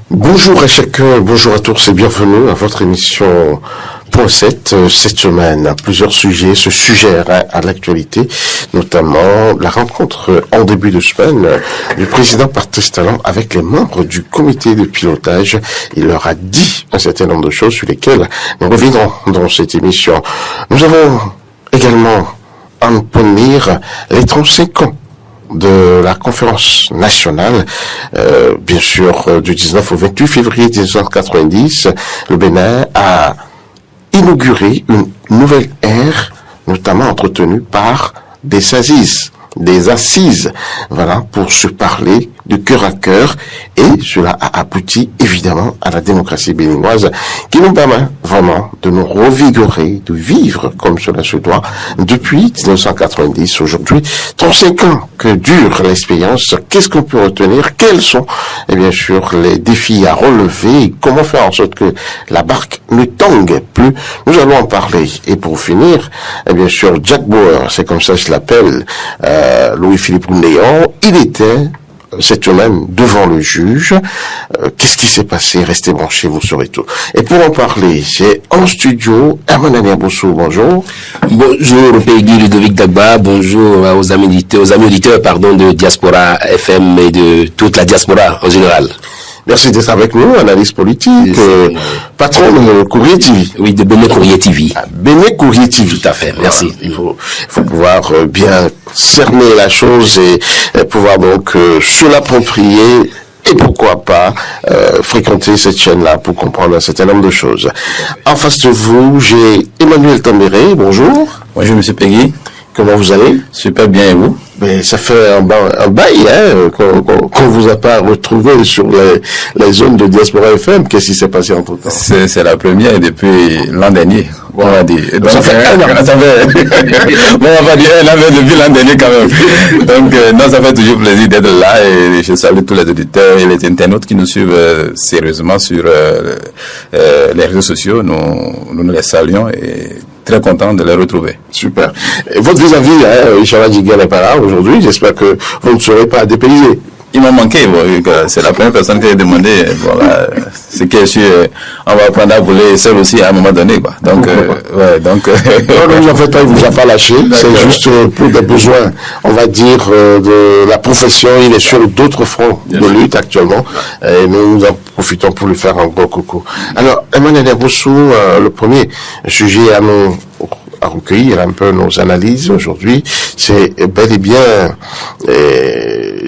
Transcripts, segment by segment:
Bonjour à chacun, bonjour à tous et bienvenue à votre émission Point 7. Cette semaine, plusieurs sujets se suggèrent à l'actualité, notamment la rencontre en début de semaine du président Patrice Talon avec les membres du comité de pilotage. Il leur a dit un certain nombre de choses sur lesquelles nous reviendrons dans cette émission. Nous avons également à nous punir les 35 ans de la conférence nationale, bien sûr, du 19 au 28 février 1990, le Bénin a inauguré une nouvelle ère, notamment entretenue par des assises, voilà, pour se parler de cœur à cœur, et cela a abouti évidemment à la démocratie béninoise qui nous permet vraiment de nous revigorer, de vivre comme cela se doit depuis 1990. Aujourd'hui, 35 ans que dure l'expérience. Qu'est-ce qu'on peut retenir? Quels sont, et bien sûr, les défis à relever? Comment faire en sorte que la barque ne tangue plus? Nous allons en parler. Et pour finir, et bien sûr, Jack Bauer, c'est comme ça que je l'appelle, Louis-Philippe Néant, il était cette semaine devant le juge. Qu'est-ce qui s'est passé? Restez branchés, vous saurez tout. Et pour en parler, j'ai en studio Herman Aniaboussou, bonjour. Bonjour Peggy Ludovic Dagba, bonjour aux amis auditeurs de Diaspora FM et de toute la diaspora en général. Merci d'être avec nous, analyse politique, patron de Courrier TV. Oui, de Béné Courrier TV. Béné Courrier TV. Tout à fait, merci. Voilà, il faut pouvoir bien cerner la chose et pouvoir donc se l'approprier et pourquoi pas fréquenter cette chaîne-là pour comprendre un certain nombre de choses. En face de vous, j'ai Emmanuel Tambéré, bonjour. Bonjour Monsieur Peggy. Comment vous allez? Super bien, et vous? Mais ça fait un bail qu'on vous a pas retrouvé sur les zones de Diaspora FM. Qu'est-ce qui s'est passé entre temps? C'est la première depuis l'an dernier. Bon, on va dire. Donc, ça fait un an. Bon, on va dire un an depuis l'an dernier quand même. Donc, non, ça fait toujours plaisir d'être là et je salue tous les auditeurs et les internautes qui nous suivent sérieusement sur les réseaux sociaux. Nous les saluons et très content de les retrouver. Super. Et votre vis-à-vis, Inch'Allah Djigua n'est pas là aujourd'hui. J'espère que vous ne serez pas dépaysé. Il m'a manqué, c'est la première personne qui a demandé, voilà, ce qui est sûr, on va apprendre à voler seul aussi à un moment donné, quoi. Donc, non, ne vous en faites pas, il vous a pas lâché. C'est juste pour des besoins, on va dire, de la profession. Il est sur d'autres fronts de lutte actuellement. Et nous en profitons pour lui faire un gros coucou. Alors, Emmanuel Aniaboussou, le premier sujet à recueillir un peu nos analyses aujourd'hui, c'est bel et bien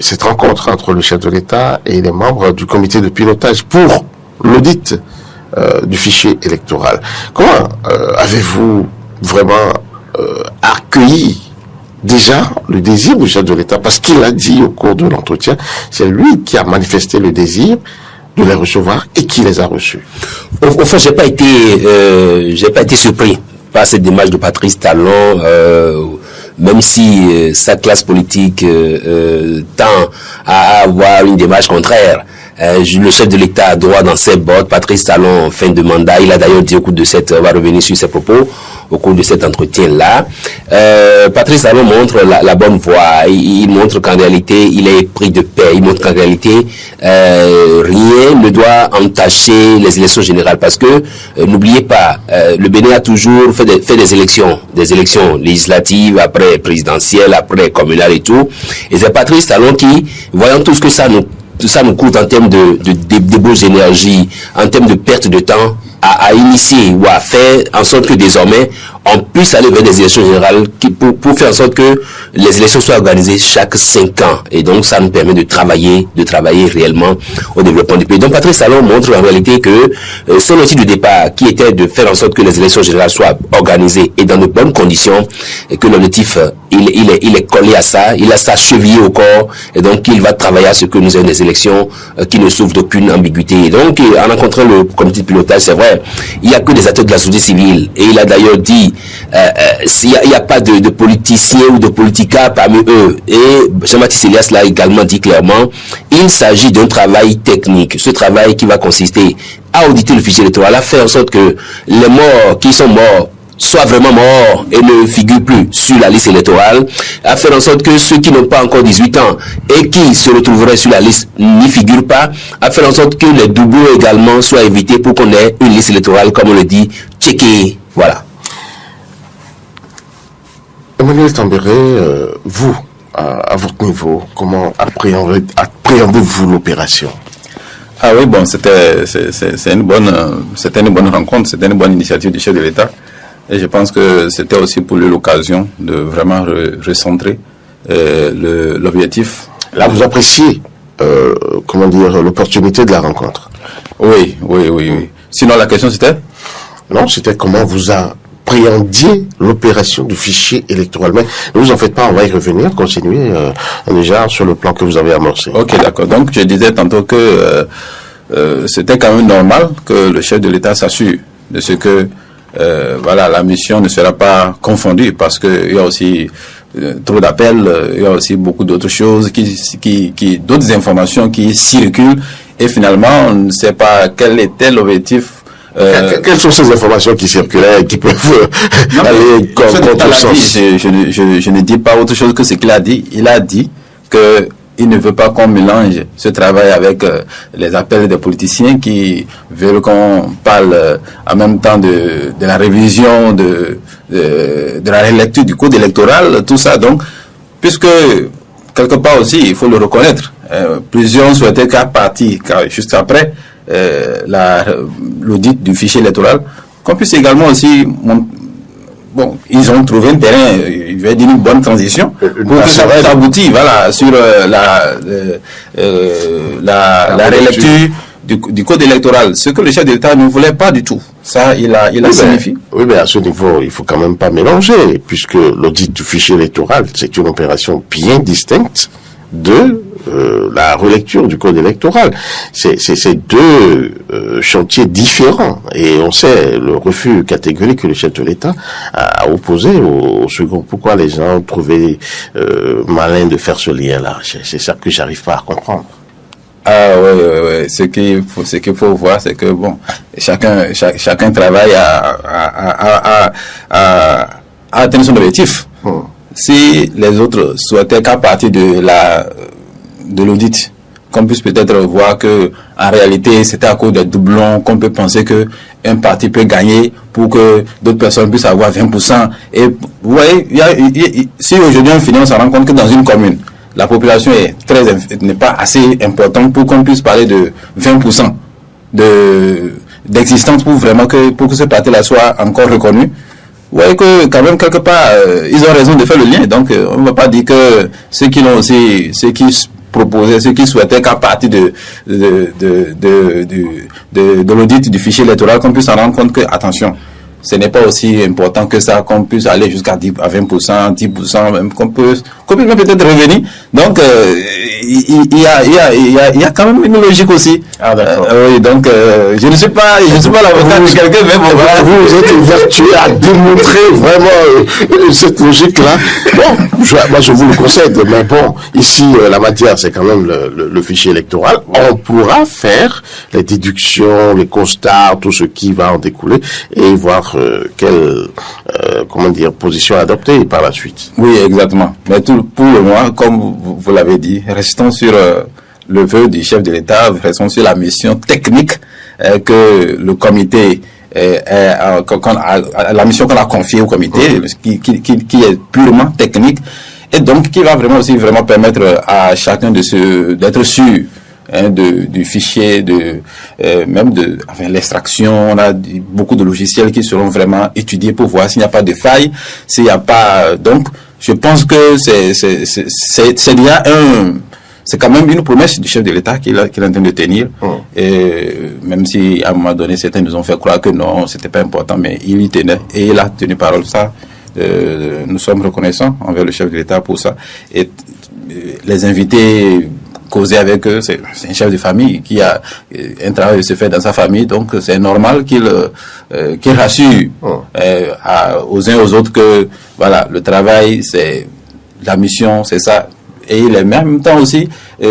cette rencontre entre le chef de l'État et les membres du comité de pilotage pour l'audit du fichier électoral. Comment avez-vous vraiment accueilli déjà le désir du chef de l'État? Parce qu'il a dit au cours de l'entretien, c'est lui qui a manifesté le désir de les recevoir et qui les a reçus. Au fond, j'ai pas été surpris par cette démarche de Patrice Talon, même si sa classe politique tend à avoir une démarche contraire. Le chef de l'État a droit dans ses bottes. Patrice Talon, en fin de mandat, il a d'ailleurs dit au cours de on va revenir sur ses propos, au cours de cet entretien-là. Patrice Talon montre la bonne voie. Il montre qu'en réalité, il est pris de paix. Il montre qu'en réalité, rien ne doit entacher les élections générales. Parce que, n'oubliez pas, le Bénin a toujours fait des élections législatives, après présidentielles, après communales et tout. Et c'est Patrice Talon qui, voyant tout ce que ça nous coûte en termes de débauche d'énergie, en termes de perte de temps, à initier ou à faire en sorte que désormais on puisse aller vers des élections générales pour faire en sorte que les élections soient organisées chaque 5 ans. Et donc ça nous permet de travailler réellement au développement du pays. Donc Patrice Talon montre en réalité que son outil de départ, qui était de faire en sorte que les élections générales soient organisées et dans de bonnes conditions, et que l'objectif il est collé à ça, il a ça chevillé au corps, et donc il va travailler à ce que nous ayons des élections qui ne souffrent d'aucune ambiguïté. Et donc en rencontrant le comité de pilotage, c'est vrai, il n'y a que des acteurs de la société civile, et il a d'ailleurs dit il n'y a pas de politiciens ou de politica parmi eux. Et Jean-Baptiste Elias l'a également dit clairement, il s'agit d'un travail technique, ce travail qui va consister à auditer le fichier électoral, à faire en sorte que les morts qui sont morts soit vraiment mort et ne figure plus sur la liste électorale, à faire en sorte que ceux qui n'ont pas encore 18 ans et qui se retrouveraient sur la liste n'y figurent pas, à faire en sorte que les doublons également soient évités pour qu'on ait une liste électorale, comme on le dit, checkée. Voilà. Emmanuel Tambéré, vous, à votre niveau, comment appréhendez-vous l'opération? Ah oui, bon, c'était une bonne rencontre, c'était une bonne initiative du chef de l'État. Et je pense que c'était aussi pour lui l'occasion de vraiment recentrer l'objectif. Là, vous appréciez, l'opportunité de la rencontre? Oui. Sinon, la question c'était? Non, c'était comment vous appréhendiez l'opération du fichier électoral. Mais ne vous en faites pas, on va y revenir, continuer déjà sur le plan que vous avez amorcé. Ok, d'accord. Donc, je disais tantôt que c'était quand même normal que le chef de l'État s'assure de ce que la mission ne sera pas confondue, parce qu'il y a aussi trop d'appels, il y a aussi beaucoup d'autres choses, d'autres informations qui circulent, et finalement on ne sait pas quel était l'objectif. Quelles sont ces informations qui circulaient et qui peuvent aller contre sens? Je ne dis pas autre chose que ce qu'il a dit. Il a dit que il ne veut pas qu'on mélange ce travail avec les appels des politiciens qui veulent qu'on parle en même temps de la révision, de la relecture du code électoral, tout ça. Donc, puisque quelque part aussi, il faut le reconnaître, plusieurs souhaitaient qu'à partir, juste après l'audit du fichier électoral, qu'on puisse également aussi ils ont trouvé un terrain, je vais dire une bonne transition, pour que ça aboutit, sur la relecture du code électoral, ce que le chef de l'État ne voulait pas du tout. Ça, il a signifié. Oui, mais à ce niveau, il faut quand même pas mélanger, puisque l'audit du fichier électoral, c'est une opération bien distincte de la relecture du code électoral. C'est deux chantiers différents, et on sait le refus catégorique que le chef de l'État a opposé au second. Pourquoi les gens ont trouvé malin de faire ce lien-là? C'est ça que j'arrive pas à comprendre. Ah ouais. Ce qu'il faut voir, c'est que chacun travaille à atteindre son objectif. Si les autres souhaitaient qu'à partir de l'audit, qu'on puisse peut-être voir que en réalité c'était à cause des doublons qu'on peut penser que un parti peut gagner pour que d'autres personnes puissent avoir 20%. Et vous voyez, si aujourd'hui on se rend compte que dans une commune, la population n'est pas assez importante pour qu'on puisse parler de 20% d'existence pour que ce parti-là soit encore reconnu. Vous voyez que quand même quelque part ils ont raison de faire le lien. Donc on ne va pas dire que ceux qui souhaitaient qu'à partir de l'audit du fichier électoral, qu'on puisse en rendre compte que, attention, ce n'est pas aussi important que ça, qu'on puisse aller jusqu'à 10%, 10%, même qu'on puisse même peut-être revenir. Donc, il y a quand même une logique aussi. Ah, d'accord. Oui, donc, je ne suis pas l'avocat de quelqu'un, mais vous êtes vertueux à démontrer vraiment cette logique-là. Bon, moi je vous le concède, mais bon, ici, la matière, c'est quand même le fichier électoral. On pourra faire les déductions, les constats, tout ce qui va en découler, et voir quelle position adopter par la suite. Oui, exactement. Mais pour le moment, comme vous l'avez dit, restons sur le vœu du chef de l'État, restons sur la mission technique que le comité, la mission qu'on a confiée au comité, qui est purement technique, et donc qui va vraiment permettre à chacun d'être sûr du fichier, l'extraction. On a beaucoup de logiciels qui seront vraiment étudiés pour voir s'il n'y a pas de faille, s'il n'y a pas. Donc, je pense que c'est quand même une promesse du chef de l'État qu'il est en train de tenir. Et même si à un moment donné certains nous ont fait croire que non, c'était pas important, mais il y tenait et il a tenu parole. Ça, nous sommes reconnaissants envers le chef de l'État pour ça. Et les invités, causer avec eux, c'est un chef de famille qui a un travail se fait dans sa famille, donc c'est normal qu'il rassure aux uns aux autres que voilà, le travail, c'est la mission, c'est ça, et il est en même temps aussi il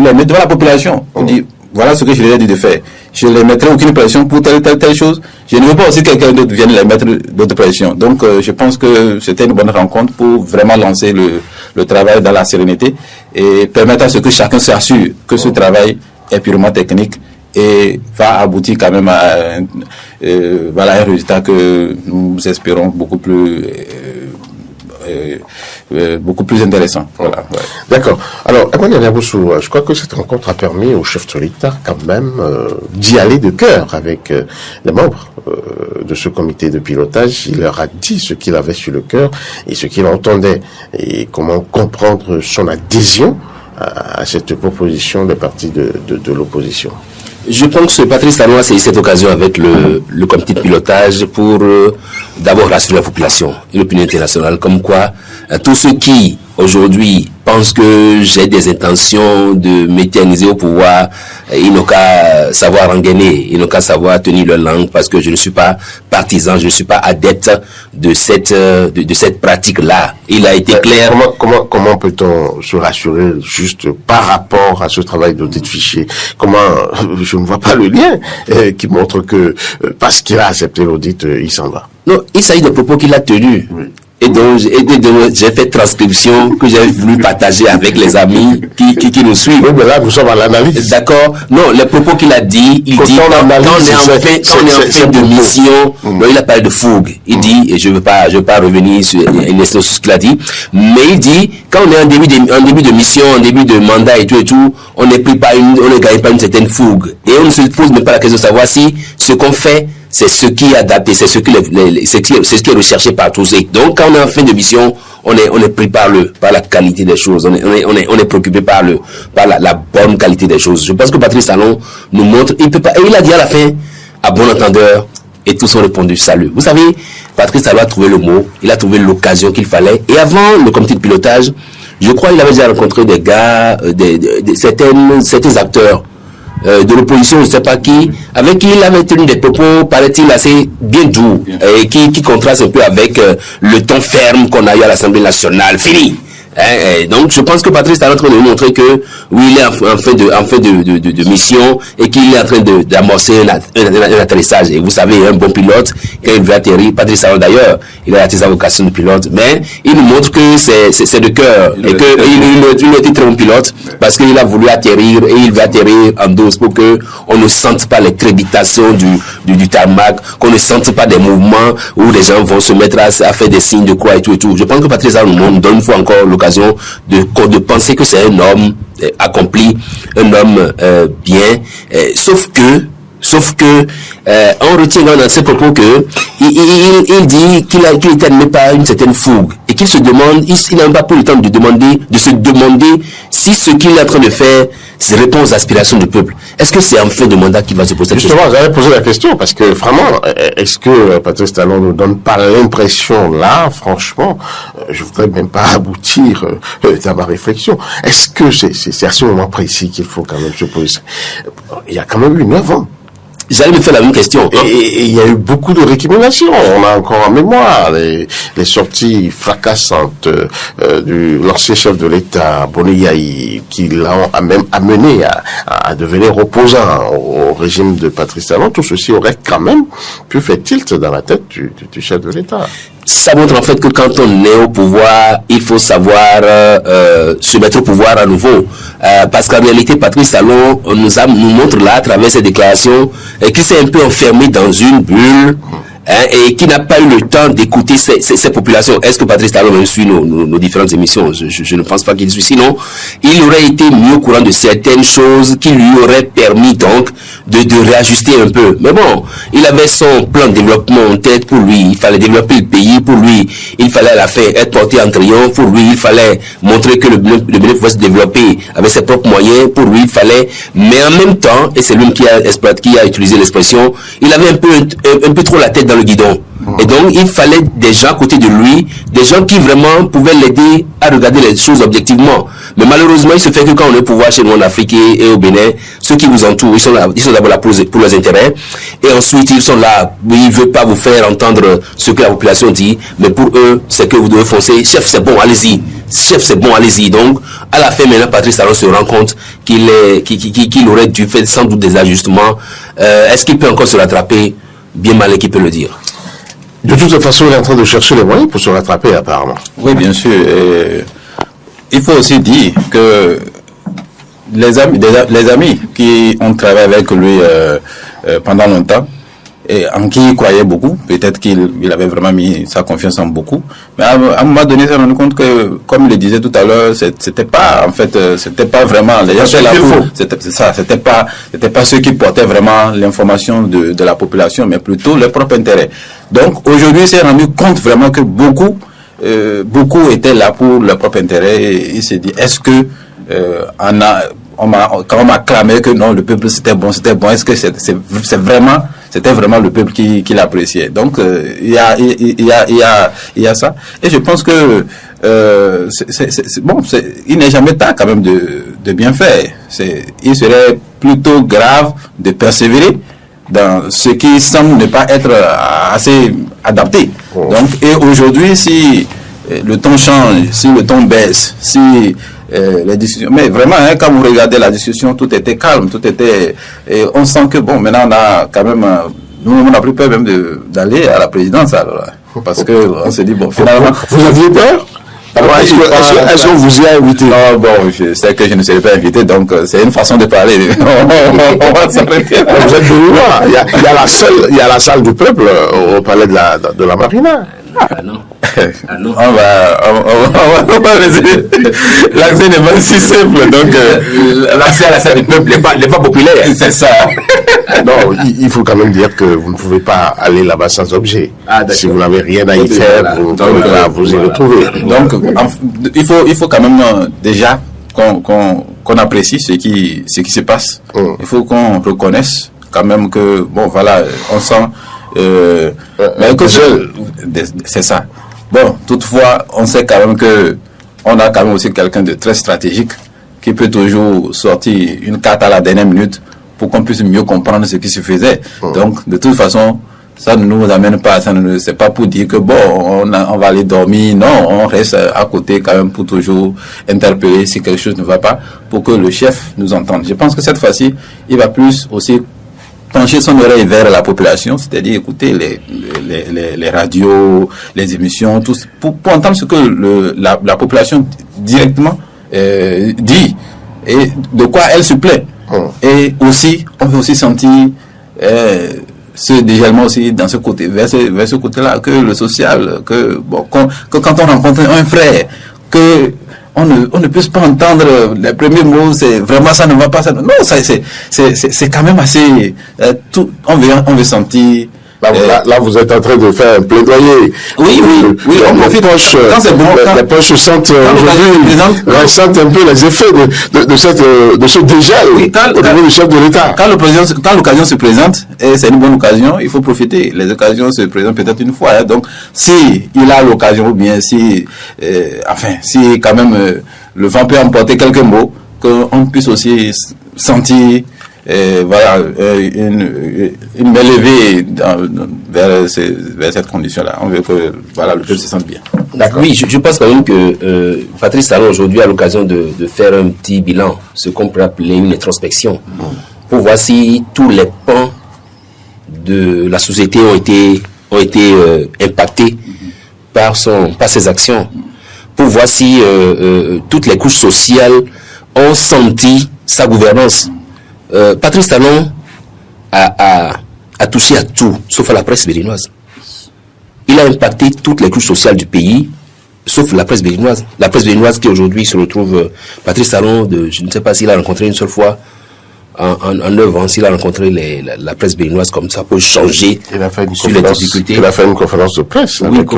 est devant la population. On dit voilà ce que je leur ai dit de faire. Je ne les mettrai aucune pression pour telle chose. Je ne veux pas aussi que quelqu'un d'autre vienne les mettre d'autres pressions. Donc, je pense que c'était une bonne rencontre pour vraiment lancer le travail dans la sérénité et permettre à ce que chacun s'assure que ce travail est purement technique et va aboutir quand même à un résultat que nous espérons beaucoup plus intéressant. Voilà, ouais. D'accord. Alors, Emmanuel Aboussou, je crois que cette rencontre a permis au chef de l'État quand même d'y aller de cœur avec les membres de ce comité de pilotage. Il leur a dit ce qu'il avait sur le cœur et ce qu'il entendait et comment comprendre son adhésion à cette proposition des partis de l'opposition. Je pense que Patrice Talon a saisi cette occasion avec le comité de pilotage pour d'abord rassurer la population et l'opinion internationale, comme quoi tous ceux qui aujourd'hui pensent que j'ai des intentions de m'éterniser au pouvoir, ils n'ont qu'à savoir engainer, ils n'ont qu'à savoir tenir leur langue, parce que je ne suis pas partisan, je ne suis pas adepte de cette pratique-là. Il a été clair. Comment peut-on se rassurer juste par rapport à ce travail d'audit de fichier? Comment, je ne vois pas le lien qui montre que parce qu'il a accepté l'audit, il s'en va. Non, il s'agit de propos qu'il a tenus. Oui. Et donc, j'ai fait transcription que j'ai voulu partager avec les amis qui nous suivent. Oui, mais là, nous sommes à l'analyse. D'accord. Non, les propos qu'il a dit, il dit, quand on est en fin de mission, non, il a parlé de fougue. Il dit, et je veux pas revenir sur ce qu'il a dit, mais il dit, quand on est en début de mission, en début de mandat et tout, on ne gagne pas une certaine fougue. Et on ne se pose même pas la question de savoir si ce qu'on fait, c'est ce qui est adapté, c'est ce qui est recherché par tous. Et donc, quand on est en fin de mission, on est pris par la qualité des choses. On est préoccupé par la bonne qualité des choses. Je pense que Patrice Talon nous montre, il peut pas, et il a dit à la fin, à bon entendeur, et tous ont répondu salut. Vous savez, Patrice Talon a trouvé le mot, il a trouvé l'occasion qu'il fallait. Et avant le comité de pilotage, je crois qu'il avait déjà rencontré des gars, certains acteurs de l'opposition, je ne sais pas qui, avec qui il avait tenu des propos, paraît-il, assez bien doux, et qui contraste un peu avec le ton ferme qu'on a eu à l'Assemblée nationale. Fini. Donc, je pense que Patrice est en train de nous montrer que, oui, il est en fin de mission et qu'il est en train d'amorcer un atterrissage. Et vous savez, un bon pilote, quand il veut atterrir, Patrice Talon d'ailleurs, il a atteint sa vocation de pilote, mais il nous montre que c'est de cœur et qu'il est très bon pilote parce qu'il a voulu atterrir et il veut atterrir en douce pour que on ne sente pas les créditations du tarmac, qu'on ne sente pas des mouvements où les gens vont se mettre à faire des signes de croix et tout. Je pense que Patrice Talon nous donne une fois encore l'occasion de penser que c'est un homme accompli, un homme bien, sauf que on retient dans ses propos que il dit qu'il est animé par une certaine fougue et qu'il se demande, il n'a pas pris le temps de se demander si ce qu'il est en train de faire répond aux aspirations du peuple. Est-ce que c'est en fin de mandat qu'il va se poser cette question? Justement, j'avais posé la question parce que vraiment, est-ce que Patrice Talon ne donne pas l'impression là, franchement, je voudrais même pas aboutir dans ma réflexion. Est-ce que c'est à ce moment précis qu'il faut quand même se poser? Il y a quand même eu 9 ans. J'allais me faire la même question. Et il y a eu beaucoup de récriminations. On a encore en mémoire les sorties fracassantes du l'ancien chef de l'État, Boni Yahi, qui l'ont même amené à devenir opposant au régime de Patrice Talon. Tout ceci aurait quand même pu faire tilt dans la tête du chef de l'État. Ça montre en fait que quand on est au pouvoir, il faut savoir se mettre au pouvoir à nouveau. Parce qu'en réalité, Patrice Talon nous montre là, à travers ses déclarations, qu'il s'est un peu enfermé dans une bulle. Et qui n'a pas eu le temps d'écouter ces populations. Est-ce que Patrice Talon même suit nos différentes émissions? Je ne pense pas qu'il suit. Sinon, il aurait été mieux au courant de certaines choses qui lui auraient permis donc de réajuster un peu. Mais bon, il avait son plan de développement en tête pour lui. Il fallait développer le pays pour lui. Il fallait à la fin être porté en triomphe pour lui. Il fallait montrer que le Bénin pouvait se développer avec ses propres moyens pour lui. Il fallait, mais en même temps, et c'est lui qui a utilisé l'expression, il avait un peu trop la tête dans le guidon. Et donc, il fallait des gens à côté de lui, des gens qui vraiment pouvaient l'aider à regarder les choses objectivement. Mais malheureusement, il se fait que quand on est au pouvoir chez nous en Afrique et au Bénin, ceux qui vous entourent, ils sont d'abord là pour leurs intérêts. Et ensuite, ils sont là, ils ne veulent pas vous faire entendre ce que la population dit. Mais pour eux, c'est que vous devez foncer. Chef, c'est bon, allez-y. chef, c'est bon, allez-y. Donc, à la fin, maintenant, Patrice Talon se rend compte qu'il aurait dû faire sans doute des ajustements. Est-ce qu'il peut encore se rattraper? Bien malin qui peut le dire. De toute façon, il est en train de chercher les moyens pour se rattraper, apparemment. Oui, bien sûr. Il faut aussi dire que les amis qui ont travaillé avec lui pendant longtemps, et en qui il croyait beaucoup, peut-être qu'il avait vraiment mis sa confiance en beaucoup, mais à un moment donné, il s'est rendu compte que, comme il le disait tout à l'heure, c'était pas vraiment les gens c'était pas ceux qui portaient vraiment l'information de la population, mais plutôt leur propre intérêt. Donc aujourd'hui, il s'est rendu compte vraiment que beaucoup étaient là pour leur propre intérêt, et il s'est dit, est-ce que quand on m'a clamé que non, le peuple c'était bon, est-ce que c'était vraiment le peuple qui l'appréciait? Donc il y a ça, et je pense que il n'est jamais tard quand même de bien faire. Il serait plutôt grave de persévérer dans ce qui semble ne pas être assez adapté. Donc, et aujourd'hui, si le ton change, si le ton baisse, si les discussions, mais vraiment, quand vous regardez la discussion, tout était calme, et on sent que bon, maintenant on a quand même, nous on a plus peur même d'aller à la présidence, alors, parce que on se dit bon, finalement, vous aviez peur? Alors, est-ce qu'on vous y a invité? Non, bon, je sais que je ne serai pas invité, donc c'est une façon de parler. On va s'arrêter. Vous êtes venu voir. Il y a la salle du peuple au palais de la Marina. Ah non. Ah non. On va laisser. L'accès n'est pas si simple, donc l'accès à la salle du peuple n'est pas populaire. C'est ça. Non, il faut quand même dire que vous ne pouvez pas aller là-bas sans objet. Si vous n'avez rien à y faire, vous ne pouvez pas vous y retrouver. Donc, il faut quand même déjà qu'on apprécie ce qui se passe. Il faut qu'on reconnaisse quand même que, bon, voilà, on sent mais que c'est ça. Bon, toutefois, on sait quand même que on a quand même aussi quelqu'un de très stratégique qui peut toujours sortir une carte à la dernière minute pour qu'on puisse mieux comprendre ce qui se faisait. Donc, de toute façon, ça ne nous amène pas, c'est pas pour dire que bon, on va aller dormir. Non, on reste à côté quand même pour toujours interpeller si quelque chose ne va pas, pour que le chef nous entende. Je pense que cette fois-ci, il va plus aussi pencher son oreille vers la population, c'est-à-dire écouter les radios, les émissions, tout, pour entendre ce que la population directement dit et de quoi elle se plaît. Et aussi, on veut aussi sentir ce dégèlement aussi dans ce côté, vers ce côté-là, que le social, que quand on rencontre un frère, que on ne peut pas entendre les premiers mots, c'est vraiment ça ne va pas, ça. Non, ça c'est quand même assez tout. On veut sentir. Là, vous êtes en train de faire un plaidoyer. Oui, on profite. Quand c'est bon, les poches se sentent aujourd'hui, ressentent un peu les effets de ce dégel au niveau du chef de l'État. Quand l'occasion se présente, et c'est une bonne occasion, il faut profiter. Les occasions se présentent peut-être une fois. Donc, si il a l'occasion, ou bien si quand même le vent peut emporter quelques mots, qu'on puisse aussi sentir une main levée vers cette condition-là. On veut que le peuple se sente bien. Oui, je pense quand même que Patrice Talon aujourd'hui a l'occasion de faire un petit bilan, ce qu'on peut appeler une introspection, pour voir si tous les pans de la société ont été impactés par ses actions, pour voir si toutes les couches sociales ont senti sa gouvernance. Patrice Talon a touché à tout, sauf à la presse béninoise. Il a impacté toutes les couches sociales du pays, sauf la presse béninoise. La presse béninoise qui aujourd'hui se retrouve, Patrice Talon, je ne sais pas s'il a rencontré une seule fois en 9 ans, s'il a rencontré la presse béninoise comme ça pour changer sur les difficultés. Il a fait une conférence de presse avec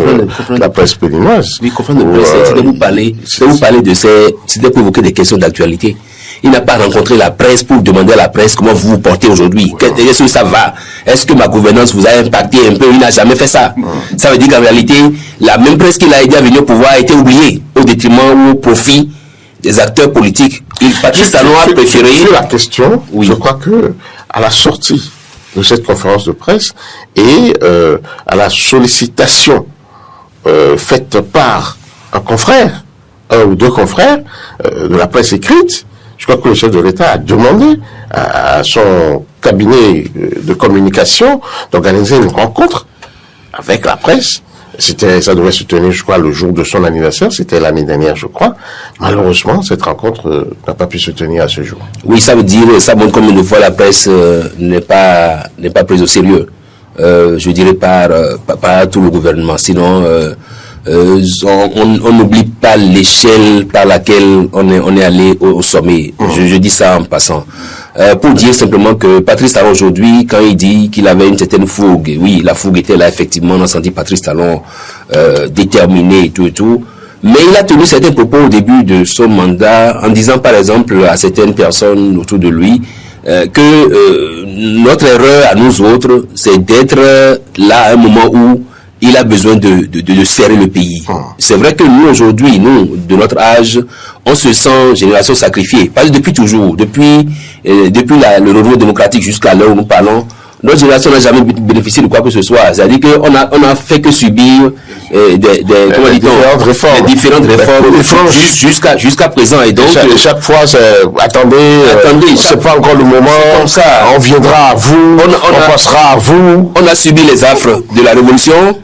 la presse béninoise. Oui, conférence de presse, c'était vous parler c'était pour évoquer des questions d'actualité. Il n'a pas rencontré la presse pour demander à la presse comment vous vous portez aujourd'hui. Est-ce que ça va? Est-ce que ma gouvernance vous a impacté un peu? Il n'a jamais fait ça. Ça veut dire qu'en réalité, la même presse qui l'a aidé à venir au pouvoir a été oubliée au détriment ou au profit des acteurs politiques. Patrice Talon a préféré... Sur la question, je crois que à la sortie de cette conférence de presse et à la sollicitation faite par un confrère un ou deux confrères de la presse écrite. Je crois que le chef de l'État a demandé à son cabinet de communication d'organiser une rencontre avec la presse. Ça devait se tenir, je crois, le jour de son anniversaire. C'était l'année dernière, je crois. Malheureusement, cette rencontre n'a pas pu se tenir à ce jour. Oui, ça montre combien de fois la presse n'est pas prise au sérieux. Je dirais par tout le gouvernement. Sinon, on n'oublie pas l'échelle par laquelle on est allé au sommet. Je dis ça en passant. Pour dire simplement que Patrice Talon aujourd'hui, quand il dit qu'il avait une certaine fougue, oui, la fougue était là, effectivement, on a senti Patrice Talon déterminé et tout. Mais il a tenu certains propos au début de son mandat en disant par exemple à certaines personnes autour de lui que notre erreur à nous autres, c'est d'être là à un moment où il a besoin de serrer le pays. C'est vrai que nous, aujourd'hui, nous, de notre âge, on se sent génération sacrifiée. Parce que depuis toujours, depuis le renouveau démocratique jusqu'à l'heure où nous parlons, notre génération n'a jamais bénéficié de quoi que ce soit. C'est-à-dire qu'on a fait que subir des différentes réformes jusqu'à présent. Et donc, chaque fois, attendez, c'est pas encore le moment, comme ça. On viendra à vous, on passera à vous. On a subi les affres de la révolution,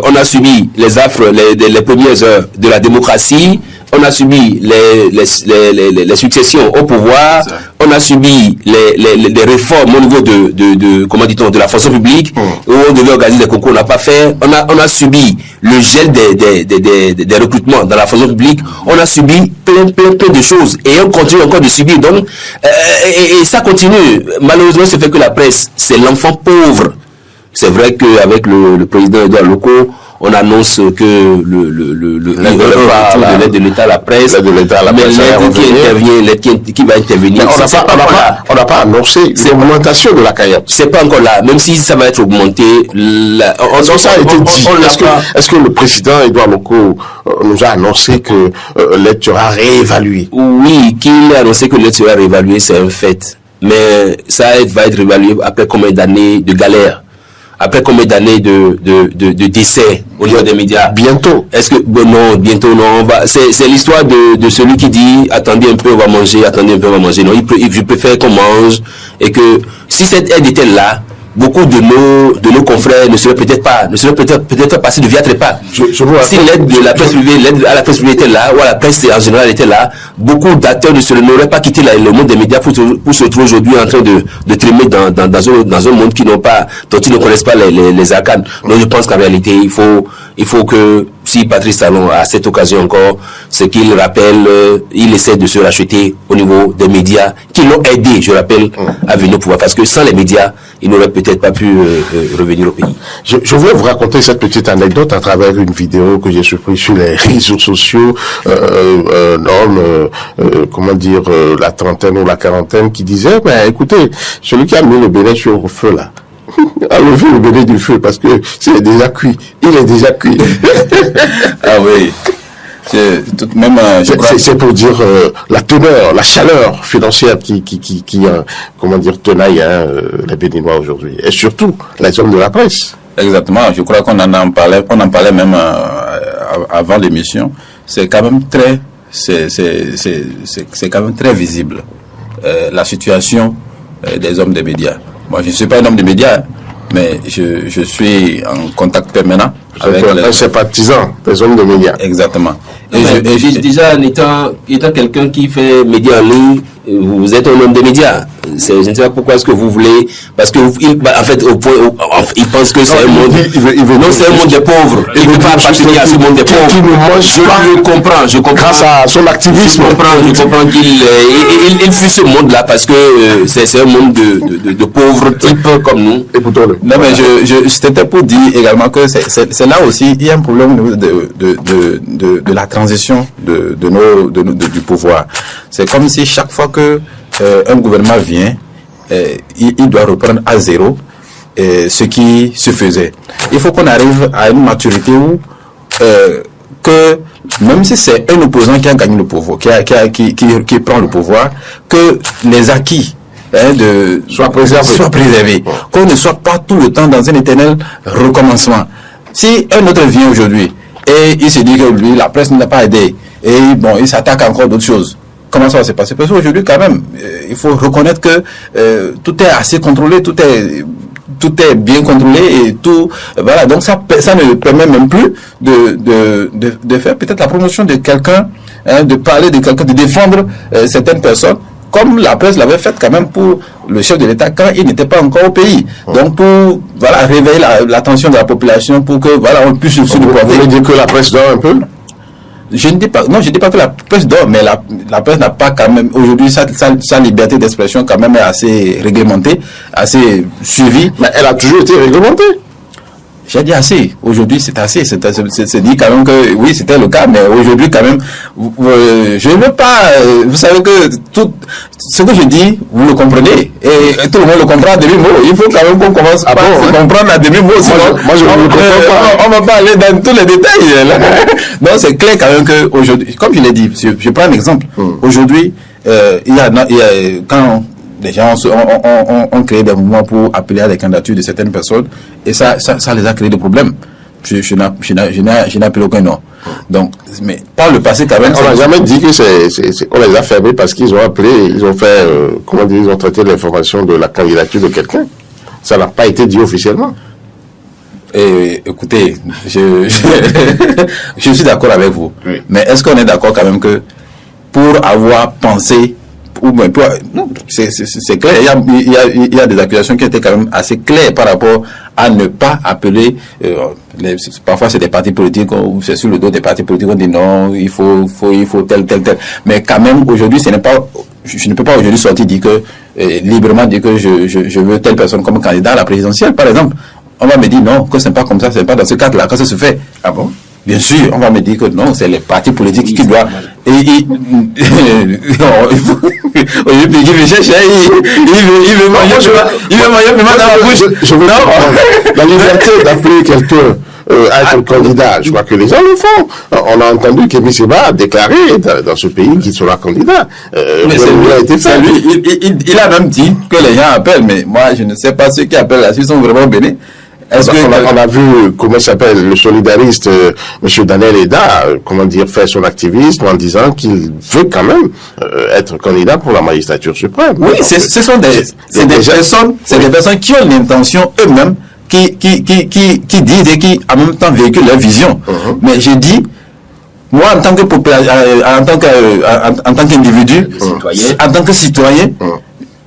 on a subi les affres, les premières heures de la démocratie, on a subi les successions au pouvoir, on a subi les réformes au niveau de la fonction publique, où on devait organiser des concours, on n'a pas fait, on a subi le gel des recrutements dans la fonction publique, on a subi plein de choses, et on continue encore de subir, donc, et ça continue. Malheureusement, c'est fait que la presse, c'est l'enfant pauvre. C'est vrai qu'avec le président Edouard Loko, on annonce que l'aide de l'État à la presse, mais l'aide qui va intervenir, on n'a pas annoncé l'augmentation de la cagnotte. C'est pas encore là, même si ça va être augmenté. Ça a été dit. Est-ce que le président Edouard Loko nous a annoncé que l'aide sera réévaluée? Oui, qu'il a annoncé que l'aide sera réévaluée, c'est un fait. Mais ça va être réévalué après combien d'années de galère? Après combien d'années de décès au niveau des médias? Bientôt. Est-ce que, non, bientôt, non, c'est l'histoire de celui qui dit, attendez un peu, on va manger, Non, je préfère qu'on mange, et que, si cette aide était là, beaucoup de nos confrères ne seraient peut-être pas passés de via trépas. Si l'aide de la presse privée, l'aide à la presse privée était là, ou à la presse en général était là, beaucoup d'acteurs n'auraient pas quitté le monde des médias pour se retrouver aujourd'hui en train de trémer dans un monde dont ils ne connaissent pas les arcanes. Donc je pense qu'en réalité, il faut que, si Patrice Talon a cette occasion encore, ce qu'il rappelle, il essaie de se racheter au niveau des médias qui l'ont aidé, je rappelle, à venir au pouvoir. Parce que sans les médias, il n'aurait peut-être pas pu revenir au pays. Je voulais vous raconter cette petite anecdote à travers une vidéo que j'ai surprise sur les réseaux sociaux. Un homme, la trentaine ou la quarantaine, qui disait, écoutez, celui qui a mis le bénet sur le feu là, a levé le bénet du feu parce que c'est déjà cuit. Il est déjà cuit. Ah oui. C'est pour dire la teneur, la chaleur financière qui tenaille les Béninois aujourd'hui, et surtout les hommes de la presse. Exactement. Je crois qu'on en parlait même avant l'émission. C'est quand même très visible la situation des hommes des médias. Moi, je ne suis pas un homme de médias, mais je suis en contact permanent avec un sympathisant des hommes de médias. Exactement. Déjà, en étant quelqu'un qui fait médias en ligne, vous êtes un homme de médias. Je ne sais pas pourquoi est-ce que vous voulez, parce que en fait, il pense que c'est un monde. C'est un monde des pauvres. Il ne veut pas appartenir à ce monde des pauvres. Je comprends. Grâce à son activisme. Je comprends qu'il fuit ce monde-là parce que c'est un monde de pauvres types comme nous. Écoutons-le. Non, mais c'était pour dire également que c'est là aussi, il y a un problème de la transition du pouvoir. C'est comme si chaque fois que un gouvernement vient, il doit reprendre à zéro ce qui se faisait. Il faut qu'on arrive à une maturité où que même si c'est un opposant qui a gagné le pouvoir, qui prend le pouvoir, que les acquis soient préservés. Qu'on ne soit pas tout le temps dans un éternel recommencement. Si un autre vient aujourd'hui et il se dit que lui, la presse ne l'a pas aidé, et bon, il s'attaque encore d'autres choses. Comment ça va se passer? Parce qu'aujourd'hui, quand même, il faut reconnaître que tout est assez contrôlé, tout est bien contrôlé et tout, voilà. Donc ça ne permet même plus de faire peut-être la promotion de quelqu'un, hein, de parler de quelqu'un, de défendre certaines personnes, comme la presse l'avait fait quand même pour le chef de l'État quand il n'était pas encore au pays. Donc pour, voilà, réveiller l'attention de la population pour que, voilà, on puisse se Vous voulez dire que la presse dort un peu? Je ne dis pas, non, je dis pas que la presse dort, mais la presse n'a pas quand même, aujourd'hui, sa liberté d'expression quand même est assez réglementée, assez suivie. Mais elle a toujours été réglementée. J'ai dit assez. Aujourd'hui, c'est assez. C'est dit quand même que oui, c'était le cas, mais aujourd'hui, quand même, je ne veux pas. Vous savez que tout ce que je dis, vous le comprenez, et tout le monde le comprend à demi-mot. Il faut quand même qu'on commence par comprendre à demi-mot. Moi, je ne le comprends pas. On va pas aller dans tous les détails. Non, c'est clair quand même que aujourd'hui, comme je l'ai dit, je prends un exemple. Aujourd'hui, quand les gens ont créé des mouvements pour appeler à des candidatures de certaines personnes, et ça les a créé des problèmes. Je n'ai appelé aucun nom. Donc, mais par le passé, quand même. On n'a jamais dit que on les a fermés parce qu'ils ont appelé, ils ont fait, ils ont traité l'information de la candidature de quelqu'un. Ça n'a pas été dit officiellement. Et écoutez, je suis d'accord avec vous. Oui. Mais est-ce qu'on est d'accord quand même que pour avoir pensé, non, c'est clair, il y a des accusations qui étaient quand même assez claires par rapport à ne pas appeler, parfois c'est des partis politiques, c'est sur le dos des partis politiques, on dit non, il faut tel. Mais quand même, aujourd'hui, je ne peux pas aujourd'hui sortir dire que, librement dire que je veux telle personne comme candidat à la présidentielle, par exemple. On va me dire non, que c'est pas comme ça, c'est pas dans ce cadre-là que ça se fait. Ah bon? Bien sûr, on va me dire que non, c'est les partis politiques qui doivent. Il me cherche, il veut manger dans la bouche. Je veux la liberté d'appeler quelqu'un à être candidat, je crois que les gens le font. On a entendu qu'Émile Seba a déclaré dans ce pays qu'il sera candidat. Mais c'est lui, il a même dit que les gens appellent, mais moi je ne sais pas ceux qui appellent là, s'ils sont vraiment bénis. On a vu, comment s'appelle, le solidariste, M. Daniel Eda, faire son activisme en disant qu'il veut quand même être candidat pour la magistrature suprême. Oui, ce sont des personnes qui ont l'intention eux-mêmes, qui disent et qui en même temps véhiculent leur vision. Mais j'ai dit, moi en tant qu'individu, en tant que citoyen,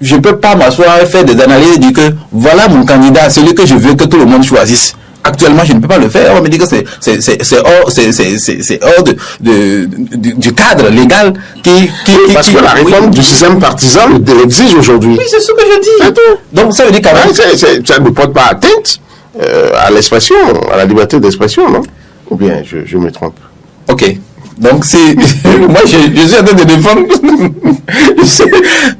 je ne peux pas m'asseoir et faire des analyses et dire que voilà mon candidat, celui que je veux que tout le monde choisisse. Actuellement, je ne peux pas le faire. On va me dire que c'est hors du cadre légal parce que la réforme du système partisan l'exige aujourd'hui. Oui, c'est ce que je dis. Donc ça veut dire quand même... Ça ne porte pas atteinte à l'expression, à la liberté d'expression, non? Ou bien je me trompe? Ok. Donc moi je suis en train de défendre.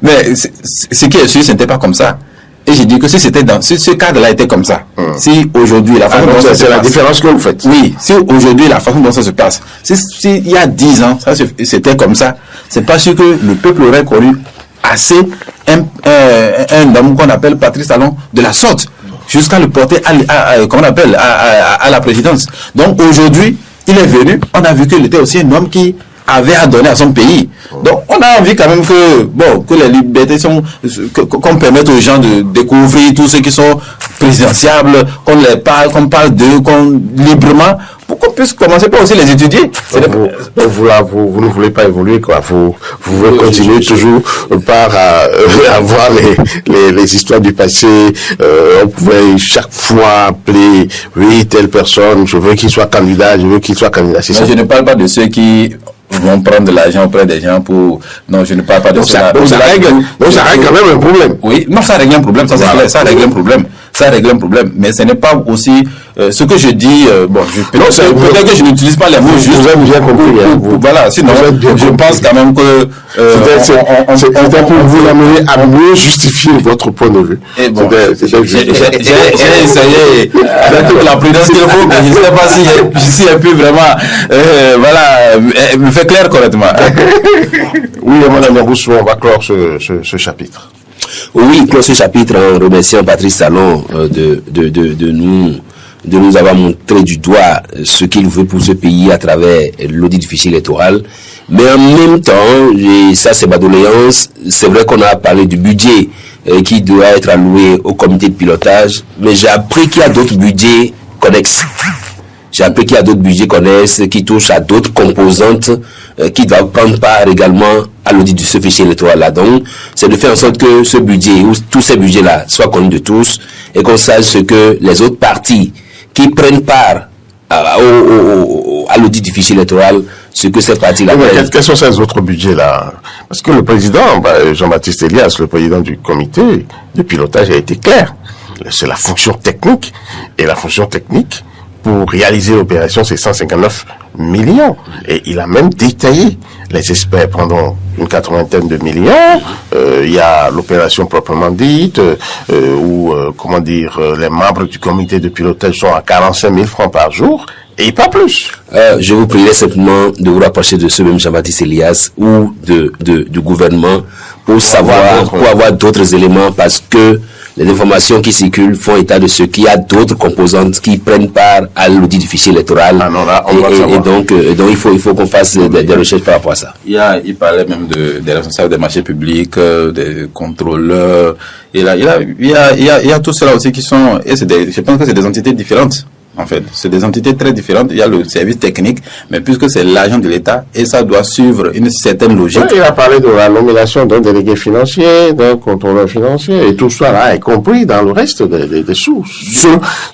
Mais ce qui est sûr, ce n'était pas comme ça. Et j'ai dit que si c'était dans ce cadre-là était comme ça, si aujourd'hui la façon dont ça se passe, c'est la différence que vous faites. Oui, si aujourd'hui la façon dont ça se passe, si il y a 10 ans, c'était comme ça, c'est pas sûr que le peuple aurait connu assez un homme qu'on appelle Patrice Talon de la sorte, jusqu'à le porter à la présidence. Donc aujourd'hui, il est venu, on a vu qu'il était aussi un homme qui avait à donner à son pays. Donc, on a envie quand même que les libertés qu'on permette aux gens de découvrir tous ceux qui sont présidentiables, qu'on parle d'eux, librement, pour qu'on puisse commencer par aussi les étudier. Vous ne voulez pas évoluer, quoi. Vous voulez continuer toujours par avoir les histoires du passé. On pouvait chaque fois appeler, oui, telle personne, je veux qu'il soit candidat, je veux qu'il soit candidat. Mais je ne parle pas de ceux qui vont prendre de l'argent auprès des gens pour... Non, je ne parle pas de ça. Donc ça règle quand même un problème. Oui, non, ça règle un problème, ça c'est clair, ça règle un problème. Ça règle un problème, mais ce n'est pas aussi ce que je dis. Peut-être que je n'utilise pas les mots juste. Vous avez bien compris. Voilà, sinon je pense quand même que c'était pour vous amener à mieux justifier votre point de vue. J'ai essayé avec la prudence qu'il faut, mais je ne sais pas si elle peut vraiment me faire clair correctement. Oui, Madame Rousseau, on va clore ce chapitre. Oui, close ce chapitre en remerciant Patrice Talon de nous de nous avoir montré du doigt ce qu'il veut pour ce pays à travers l'audit du fichier électoral. Mais en même temps, et ça c'est ma doléance, c'est vrai qu'on a parlé du budget qui doit être alloué au comité de pilotage, mais j'ai appris qu'il y a d'autres budgets connexes. J'ai appris qu'il y a d'autres budgets connexes qui touchent à d'autres composantes qui doivent prendre part également à l'audit de ce fichier électoral-là. Donc, c'est de faire en sorte que ce budget, ou tous ces budgets-là, soient connus de tous et qu'on sache ce que les autres partis qui prennent part à l'audit du fichier électoral, ce que ces partis-là... Quels sont ces autres budgets-là? Parce que le président, Jean-Baptiste Elias, le président du comité de pilotage, a été clair. C'est la fonction technique. Et la fonction technique, pour réaliser l'opération, c'est 159 millions. Et il a même détaillé. Les experts prendront une 80aine de millions. Il y a l'opération proprement dite, où, les membres du comité de pilotage sont à 45 000 francs par jour. Et pas plus. Je vous prierai simplement de vous rapprocher de ce même Jean-Baptiste Elias ou du gouvernement pour savoir, pour avoir d'autres éléments, parce que les informations qui circulent font état de ce qu'il y a d'autres composantes qui prennent part à l'audit du fichier électoral. Et donc il faut qu'on fasse des recherches par rapport à ça. Il parlait même des responsables des marchés publics, des contrôleurs. Il y a tout cela aussi qui sont, je pense que c'est des entités différentes. En fait, c'est des entités très différentes. Il y a le service technique, mais puisque c'est l'agent de l'État, et ça doit suivre une certaine logique. Oui, il a parlé de la nomination d'un délégué financier, d'un contrôleur financier, et tout ça là est compris dans le reste des sous,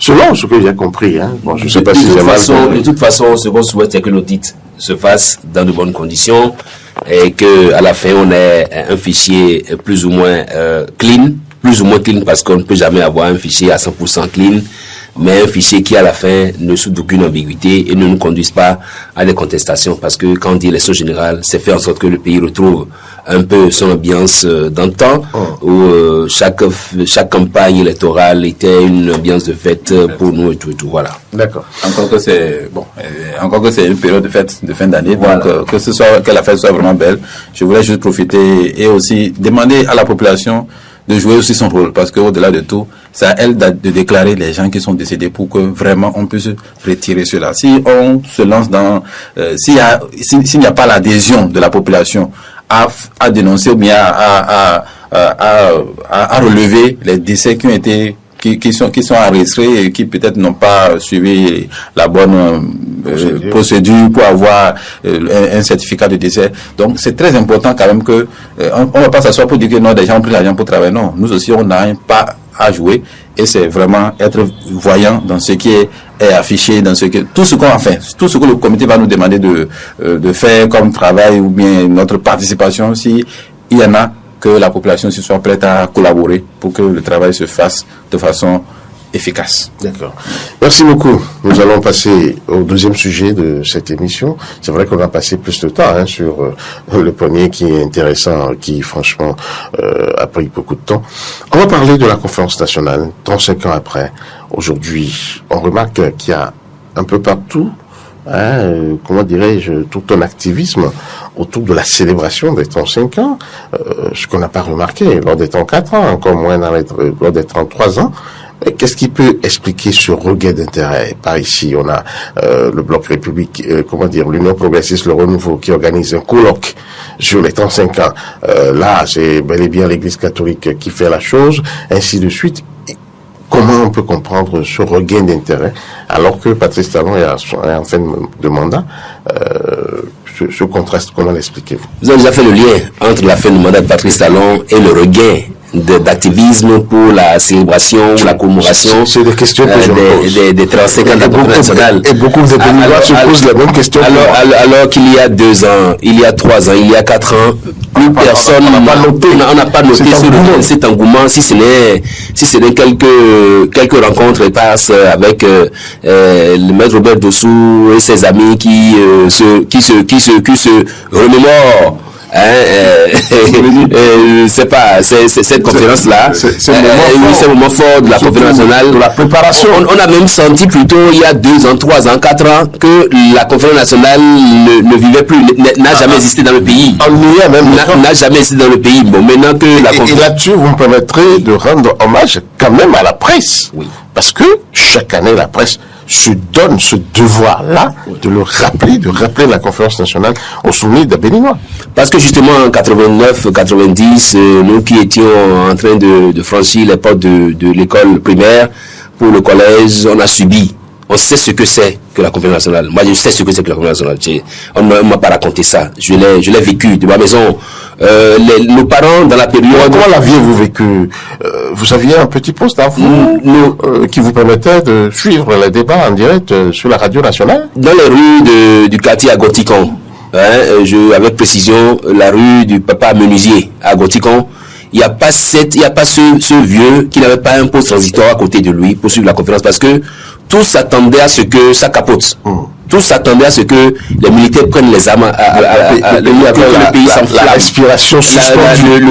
selon ce que j'ai compris. Hein. Bon, je sais pas si j'ai mal. De toute façon, ce qu'on souhaite, c'est que l'audit se fasse dans de bonnes conditions et que à la fin on ait un fichier plus ou moins clean, parce qu'on ne peut jamais avoir un fichier à 100% clean, mais un fichier qui à la fin ne souffre d'aucune ambiguïté et ne nous conduise pas à des contestations, parce que quand on dit élection générale, c'est faire en sorte que le pays retrouve un peu son ambiance d'antan, où chaque campagne électorale était une ambiance de fête pour nous et tout, voilà. D'accord. Encore que c'est une période de fête de fin d'année, voilà. Donc que la fête soit vraiment belle. Je voulais juste profiter et aussi demander à la population de jouer aussi son rôle, parce que au-delà de tout, c'est à elle de déclarer les gens qui sont décédés pour que vraiment on puisse retirer cela. Si on se lance dans, s'il n'y a pas l'adhésion de la population à dénoncer ou bien à relever les décès qui ont été qui sont enregistrés et qui peut-être n'ont pas suivi la bonne procédure pour avoir un certificat de décès. Donc c'est très important quand même que on va pas s'asseoir pour dire que non, des gens ont pris l'argent pour travailler. Non, nous aussi on n'a pas à jouer, et c'est vraiment être voyant dans ce qui est affiché, dans tout ce que le comité va nous demander de faire comme travail ou bien notre participation, si il y en a, que la population se soit prête à collaborer pour que le travail se fasse de façon efficace. D'accord. Merci beaucoup. Nous allons passer au deuxième sujet de cette émission. C'est vrai qu'on a passé plus de temps sur le premier qui est intéressant, qui franchement a pris beaucoup de temps. On va parler de la conférence nationale, 35 ans après. Aujourd'hui, on remarque qu'il y a un peu partout tout un activisme autour de la célébration des 35 ans, ce qu'on n'a pas remarqué lors des 34 ans, encore moins lors des 33 ans. Mais qu'est-ce qui peut expliquer ce regain d'intérêt? Par ici, on a le Bloc République, l'Union Progressiste, le Renouveau, qui organise un colloque sur les 35 ans. Là, c'est bel et bien l'Église catholique qui fait la chose, ainsi de suite. Comment on peut comprendre ce regain d'intérêt alors que Patrice Talon est en fin de mandat? Ce contraste, comment l'expliquez-vous? Vous avez déjà fait le lien entre la fin de mandat de Patrice Talon et le regain d'activisme pour la célébration ou la commémoration. C'est des questions que je me pose. Des 35 ans de la conférence nationale. Et beaucoup de Béninois se posent la même question. Alors qu'il y a 2 ans, il y a 3 ans, il y a 4 ans, plus personne n'a pas noté cet engouement, si ce n'est quelques rencontres éparses avec le maître Robert Dossou et ses amis qui se remémorent c'est cette conférence-là. C'est le moment fort de la conférence nationale. De la préparation. On a même senti plutôt il y a 2 ans, 3 ans, 4 ans que la conférence nationale ne vivait plus, n'a jamais existé dans le pays. N'a jamais existé dans le pays. Bon, maintenant que la conférence... Et là-dessus, vous me permettrez de rendre hommage quand même à la presse. Oui. Parce que chaque année, la presse se donne ce devoir-là de le rappeler, de rappeler la conférence nationale aux souvenirs des Béninois. Parce que justement en 89, 90, nous qui étions en train de franchir les portes de l'école primaire pour le collège, on a subi. On sait ce que c'est que la conférence nationale. Moi, je sais ce que c'est que la conférence nationale. On ne m'a pas raconté ça. Je l'ai vécu de ma maison. Nos parents, dans la période... Comment l'aviez-vous vécu? Vous aviez un petit poste à vous qui vous permettait de suivre les débats en direct sur la radio nationale? Dans les rues du quartier à Gotikon, avec précision, la rue du Papa Menuisier à Gotikon, il n'y a pas ce vieux qui n'avait pas un poste transitoire à côté de lui pour suivre la conférence, parce que tous s'attendaient à ce que ça capote. Tous s'attendaient à ce que les militaires prennent les armes, que le pays s'enflamme. La respiration suspendue.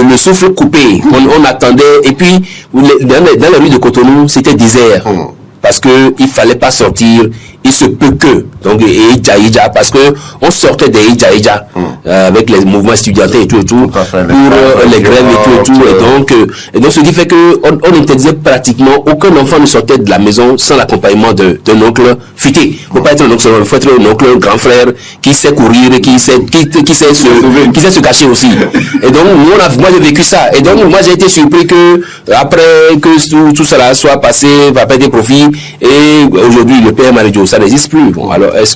Le souffle coupé. On attendait. Et puis, dans les rues de Cotonou, c'était désert. Parce que il fallait pas sortir, il se peut que, donc, parce que on sortait des Ija, avec les mouvements étudiantins et tout, pour les grèves et tout, et donc, ce qui fait que on interdisait pratiquement, aucun enfant ne sortait de la maison sans l'accompagnement d'un oncle futé. Faut pas être un oncle, faut être un oncle, un grand frère, qui sait courir, qui sait se cacher aussi. Et donc, moi j'ai vécu ça. Et donc, moi j'ai été surpris que, après que tout cela soit passé, va perdre des profits, et aujourd'hui, le père Marie-Jo, ça n'existe plus. Bon, alors, est-ce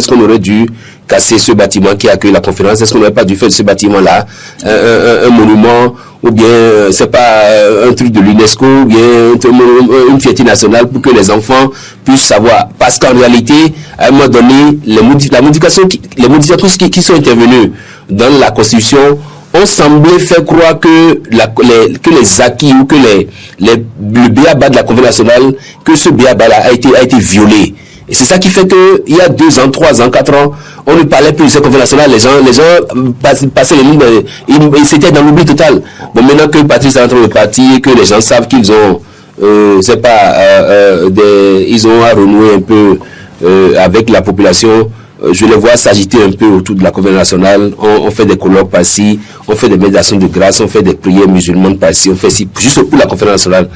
qu'on aurait dû casser ce bâtiment qui accueille la conférence? Est-ce qu'on n'aurait pas dû faire de ce bâtiment-là un monument, ou bien, c'est pas un truc de l'UNESCO, ou bien une fierté nationale pour que les enfants puissent savoir? Parce qu'en réalité, à un moment donné, les modifications qui sont intervenues dans la Constitution on semblait faire croire que les acquis ou que le b.a.-ba de la Conférence nationale, que ce b.a.-ba-là a été violé. Et c'est ça qui fait que il y a 2 ans, 3 ans, 4 ans, on ne parlait plus de cette Conférence nationale. Les gens passaient les lignes, c'était dans l'oubli total. Bon, maintenant que Patrice est en train de partir, que les gens savent qu'ils ont, ils ont à renouer un peu avec la population. Je les vois s'agiter un peu autour de la Conférence nationale. On fait des colloques par-ci, on fait des méditations de grâce, on fait des prières musulmanes par-ci, on fait juste pour la Conférence nationale.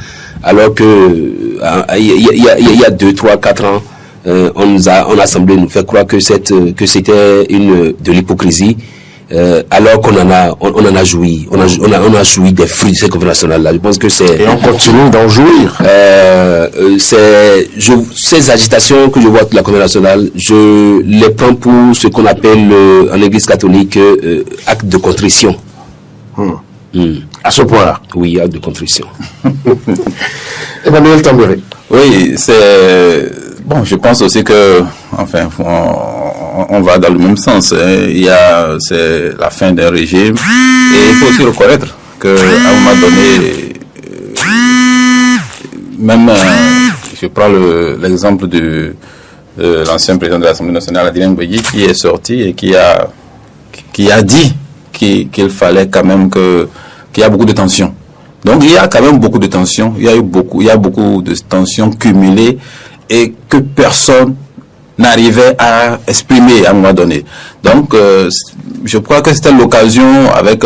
Alors que il y a 2, 3, 4 ans, on a semblé nous faire croire que c'était de l'hypocrisie. Alors qu'on en a joui, on a joui des fruits de cette conférence nationale-là. Je pense que c'est... Et on continue d'en jouir. Ces agitations que je vois de la conférence nationale, je les prends pour ce qu'on appelle en Église catholique acte de contrition. À ce point-là. Oui, acte de contrition. Emmanuel Tambéré. Oui, c'est... Bon, je pense aussi que, enfin, on va dans le même sens. C'est la fin d'un régime. Et il faut aussi reconnaître qu'à un moment donné, même, je prends l'exemple de l'ancien président de l'Assemblée nationale, Adrien Goïi, qui est sorti et qui a dit qu'il fallait quand même qu'il y a beaucoup de tensions. Donc, il y a quand même beaucoup de tensions. Il y a beaucoup de tensions cumulées et que personne n'arrivait à exprimer à un moment donné. Donc, je crois que c'était l'occasion, avec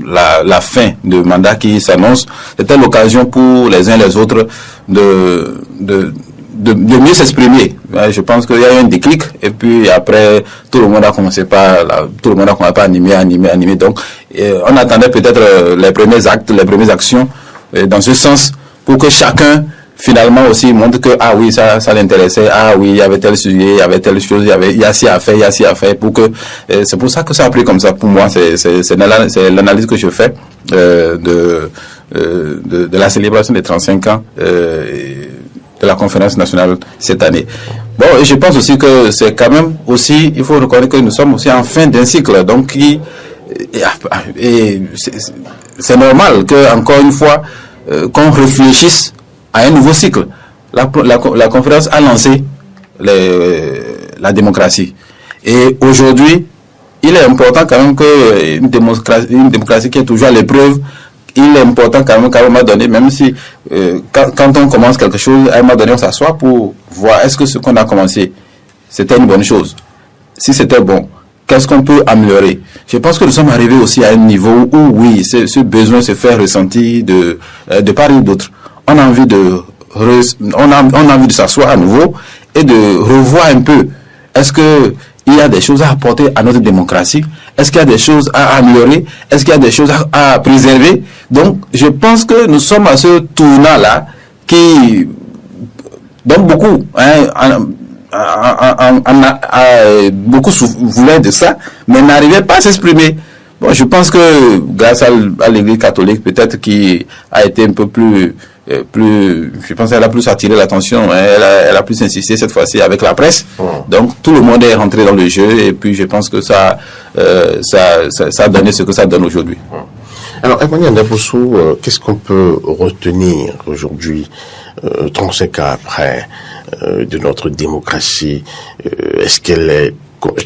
la fin de mandat qui s'annonce, c'était l'occasion pour les uns et les autres de mieux s'exprimer. Je pense qu'il y a eu un déclic, et puis après, tout le monde a commencé à animer. Donc, on attendait peut-être les premiers actes, les premières actions dans ce sens, pour que chacun finalement aussi montre que ça l'intéressait, il y avait tel sujet, il y avait telle chose, il y a ci à faire, pour que c'est pour ça que ça a pris comme ça. Pour moi, c'est l'analyse que je fais de la célébration des 35 ans de la conférence nationale cette année. Bon, et je pense aussi que c'est quand même aussi, il faut reconnaître que nous sommes aussi en fin d'un cycle, donc c'est normal que, encore une fois, qu'on réfléchisse à un nouveau cycle. La conférence a lancé la démocratie. Et aujourd'hui, il est important quand même qu'une démocratie qui est toujours à l'épreuve, il est important quand même qu'à un moment donné, même si quand on commence quelque chose, à un moment donné, on s'assoit pour voir est-ce que ce qu'on a commencé, c'était une bonne chose. Si c'était bon, qu'est-ce qu'on peut améliorer? Je pense que nous sommes arrivés aussi à un niveau où, oui, ce besoin se fait ressentir de part et d'autre. On a envie on a envie de s'asseoir à nouveau et de revoir un peu. Est-ce que il y a des choses à apporter à notre démocratie? Est-ce qu'il y a des choses à améliorer? Est-ce qu'il y a des choses à préserver? Donc, je pense que nous sommes à ce tournant-là qui donne beaucoup. Beaucoup voulaient de ça, mais n'arrivaient pas à s'exprimer. Bon, je pense que grâce à l'Église catholique, peut-être qui a été un peu plus, je pense qu'elle a plus attiré l'attention, elle a plus insisté cette fois-ci avec la presse. Donc tout le monde est rentré dans le jeu et puis je pense que ça a donné ce que ça donne aujourd'hui. Alors, Emmanuel Ndaboussou, qu'est-ce qu'on peut retenir aujourd'hui, 35 ans après, de notre démocratie? Est-ce qu'elle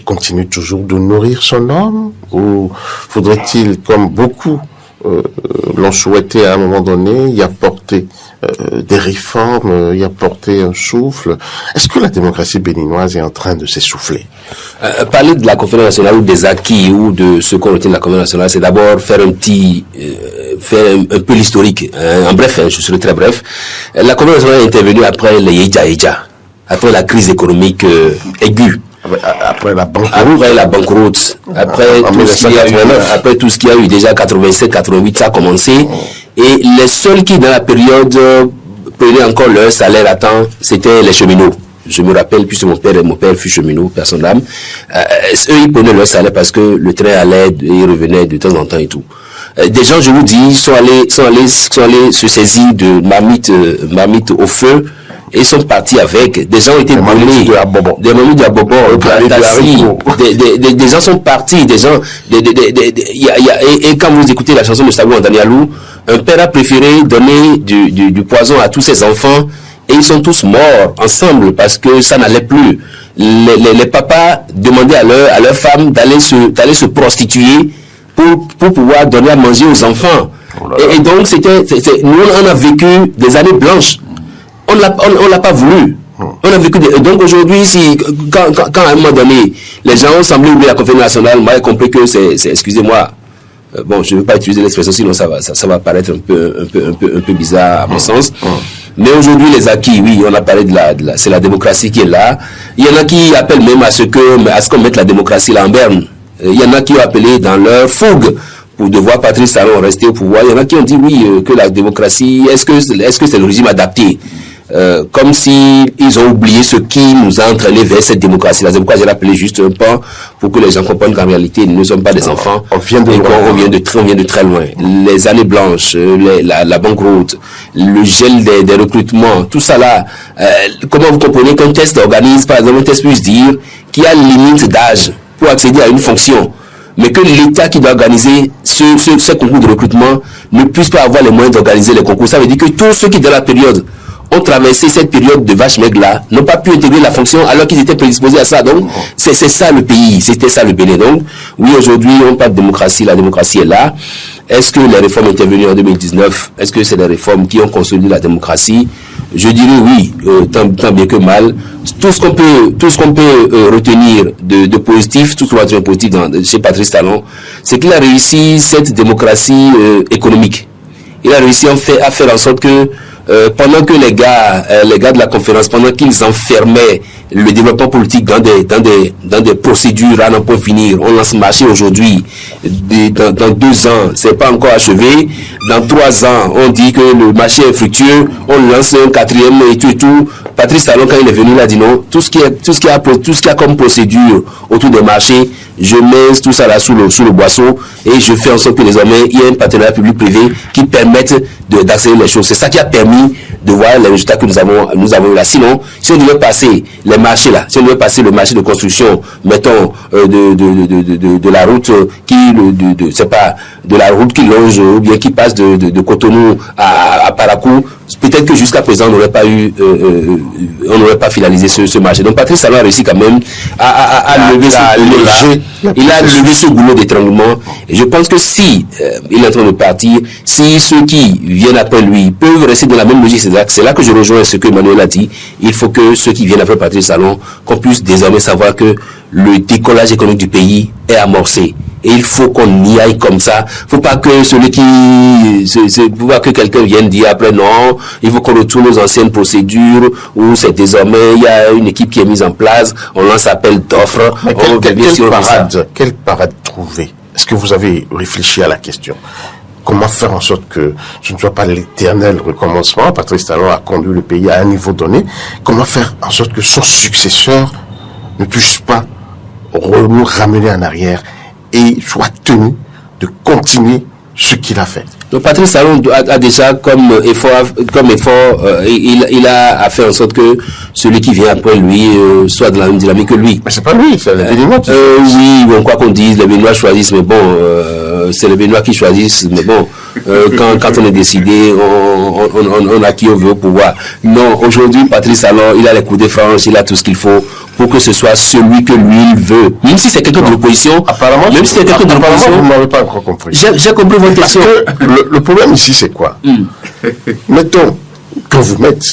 continue toujours de nourrir son homme, ou faudrait-il, comme beaucoup l'ont souhaité à un moment donné, y apporter des réformes, y apporter un souffle? Est-ce que la démocratie béninoise est en train de s'essouffler? Parler de la conférence nationale ou des acquis ou de ce qu'on retient de la conférence nationale, c'est d'abord faire faire un peu l'historique. En bref, je serai très bref. La conférence nationale est intervenue après les Yeja, après la crise économique aiguë. Après la banqueroute. Après tout ce qu'il y a eu déjà 87-88, ça a commencé. Et les seuls qui dans la période prenaient encore leur salaire à temps, c'était les cheminots. Je me rappelle, puisque mon père fut cheminot, personne d'âme. Eux, ils prenaient leur salaire parce que le train allait et ils revenaient de temps en temps et tout. Des gens, je vous dis, sont allés se saisir de marmite au feu. Et ils sont partis avec. Des gens étaient brûlés. Des mamies de Abobo, des gens sont partis. Des gens, et quand vous écoutez la chanson de Sabou Andanialou, un père a préféré donner du poison à tous ses enfants et ils sont tous morts ensemble parce que ça n'allait plus. Les papas demandaient à leur femme d'aller se prostituer pour pouvoir donner à manger aux enfants. Et donc nous on a vécu des années blanches. On l'a pas voulu. On a vécu donc aujourd'hui, quand à un moment donné, les gens ont semblé oublier la conférence nationale, moi j'ai compris que c'est excusez-moi, bon, je ne veux pas utiliser l'expression, sinon ça va paraître un peu bizarre à mon sens. Mais aujourd'hui, les acquis, oui, on a parlé c'est la démocratie qui est là. Il y en a qui appellent même à ce qu'on mette la démocratie là en berne. Il y en a qui ont appelé dans leur fougue pour de voir Patrice Talon rester au pouvoir. Il y en a qui ont dit oui, que la démocratie, est-ce que c'est le régime adapté? Comme si ils ont oublié ce qui nous a entraîné vers cette démocratie. La démocratie, j'ai appelé juste un pas pour que les gens comprennent qu'en réalité, nous ne sommes pas des enfants. On vient de très loin. Les années blanches, la banqueroute, le gel des recrutements, tout ça là. Comment vous comprenez qu'un test organise, par exemple, un test puisse dire qu'il y a une limite d'âge pour accéder à une fonction, mais que l'État qui doit organiser ce concours de recrutement ne puisse pas avoir les moyens d'organiser les concours. Ça veut dire que tous ceux qui, dans la période, ont traversé cette période de vache maigre là, n'ont pas pu intégrer la fonction alors qu'ils étaient prédisposés à ça. Donc, c'est ça le pays, c'était ça le Bénin. Donc, oui, aujourd'hui, on parle de démocratie, la démocratie est là. Est-ce que les réformes intervenues en 2019, est-ce que c'est des réformes qui ont consolidé la démocratie? Je dirais oui, tant bien que mal. Tout ce qu'on peut retenir de positif, tout ce qu'on va trouver positif chez Patrice Talon, c'est qu'il a réussi cette démocratie économique. Il a réussi à faire en sorte que pendant que les gars de la conférence, pendant qu'ils enfermaient le développement politique dans des procédures à n'en point finir, on lance marché aujourd'hui, dans 2 ans, c'est pas encore achevé, dans 3 ans, on dit que le marché est fructueux, on lance un 4e et tout. Patrice Talon, quand il est venu, il a dit non, tout ce qui a comme procédure autour des marchés, je mets tout ça là sous le boisseau et je fais en sorte que désormais il y ait un partenariat public-privé qui permette d'accélérer les choses. C'est ça qui a permis de voir les résultats que nous avons eu là. Sinon, si on devait passer les marchés là, si on devait passer le marché de construction, mettons, de la route c'est pas, de la route qui longe, ou bien qui passe de Cotonou à Parakou, peut-être que jusqu'à présent, on n'aurait pas finalisé ce marché. Donc, Patrice Talon a réussi quand même à lever ce goulot d'étranglement. Et je pense que si il est en train de partir, si ceux qui viennent après lui peuvent rester dans la même logique, c'est là que je rejoins ce que Emmanuel a dit. Il faut que ceux qui viennent après Patrice Talon, qu'on puisse désormais savoir que le décollage économique du pays est amorcé. Et il faut qu'on y aille comme ça. Faut pas que faut pas que quelqu'un vienne dire après non, il faut qu'on retourne aux anciennes procédures où c'est désormais, il y a une équipe qui est mise en place, on lance appel d'offres. Quelle parade trouver? Est-ce que vous avez réfléchi à la question? Comment faire en sorte que ce ne soit pas l'éternel recommencement? Patrice Talon a conduit le pays à un niveau donné. Comment faire en sorte que son successeur ne puisse pas nous ramener en arrière et soit tenu de continuer ce qu'il a fait? Donc Patrice Talon a déjà comme effort, il a fait en sorte que celui qui vient après lui soit dans la même dynamique que lui. Mais c'est pas lui, c'est les Béninois qui oui, bon, quoi qu'on dise, les Béninois choisissent, mais bon, c'est les Béninois qui choisissent, mais bon, quand on est décidé, on a qui on veut au pouvoir. Non, aujourd'hui, Patrice Talon, il a les coups de franche, il a tout ce qu'il faut pour que ce soit celui que lui il veut. Même si c'est quelqu'un de l'opposition, même si c'est quelqu'un de l'opposition, vous ne m'avez pas encore compris. J'ai compris votre question. Parce que le problème ici, c'est quoi? Mettons, quand vous mettez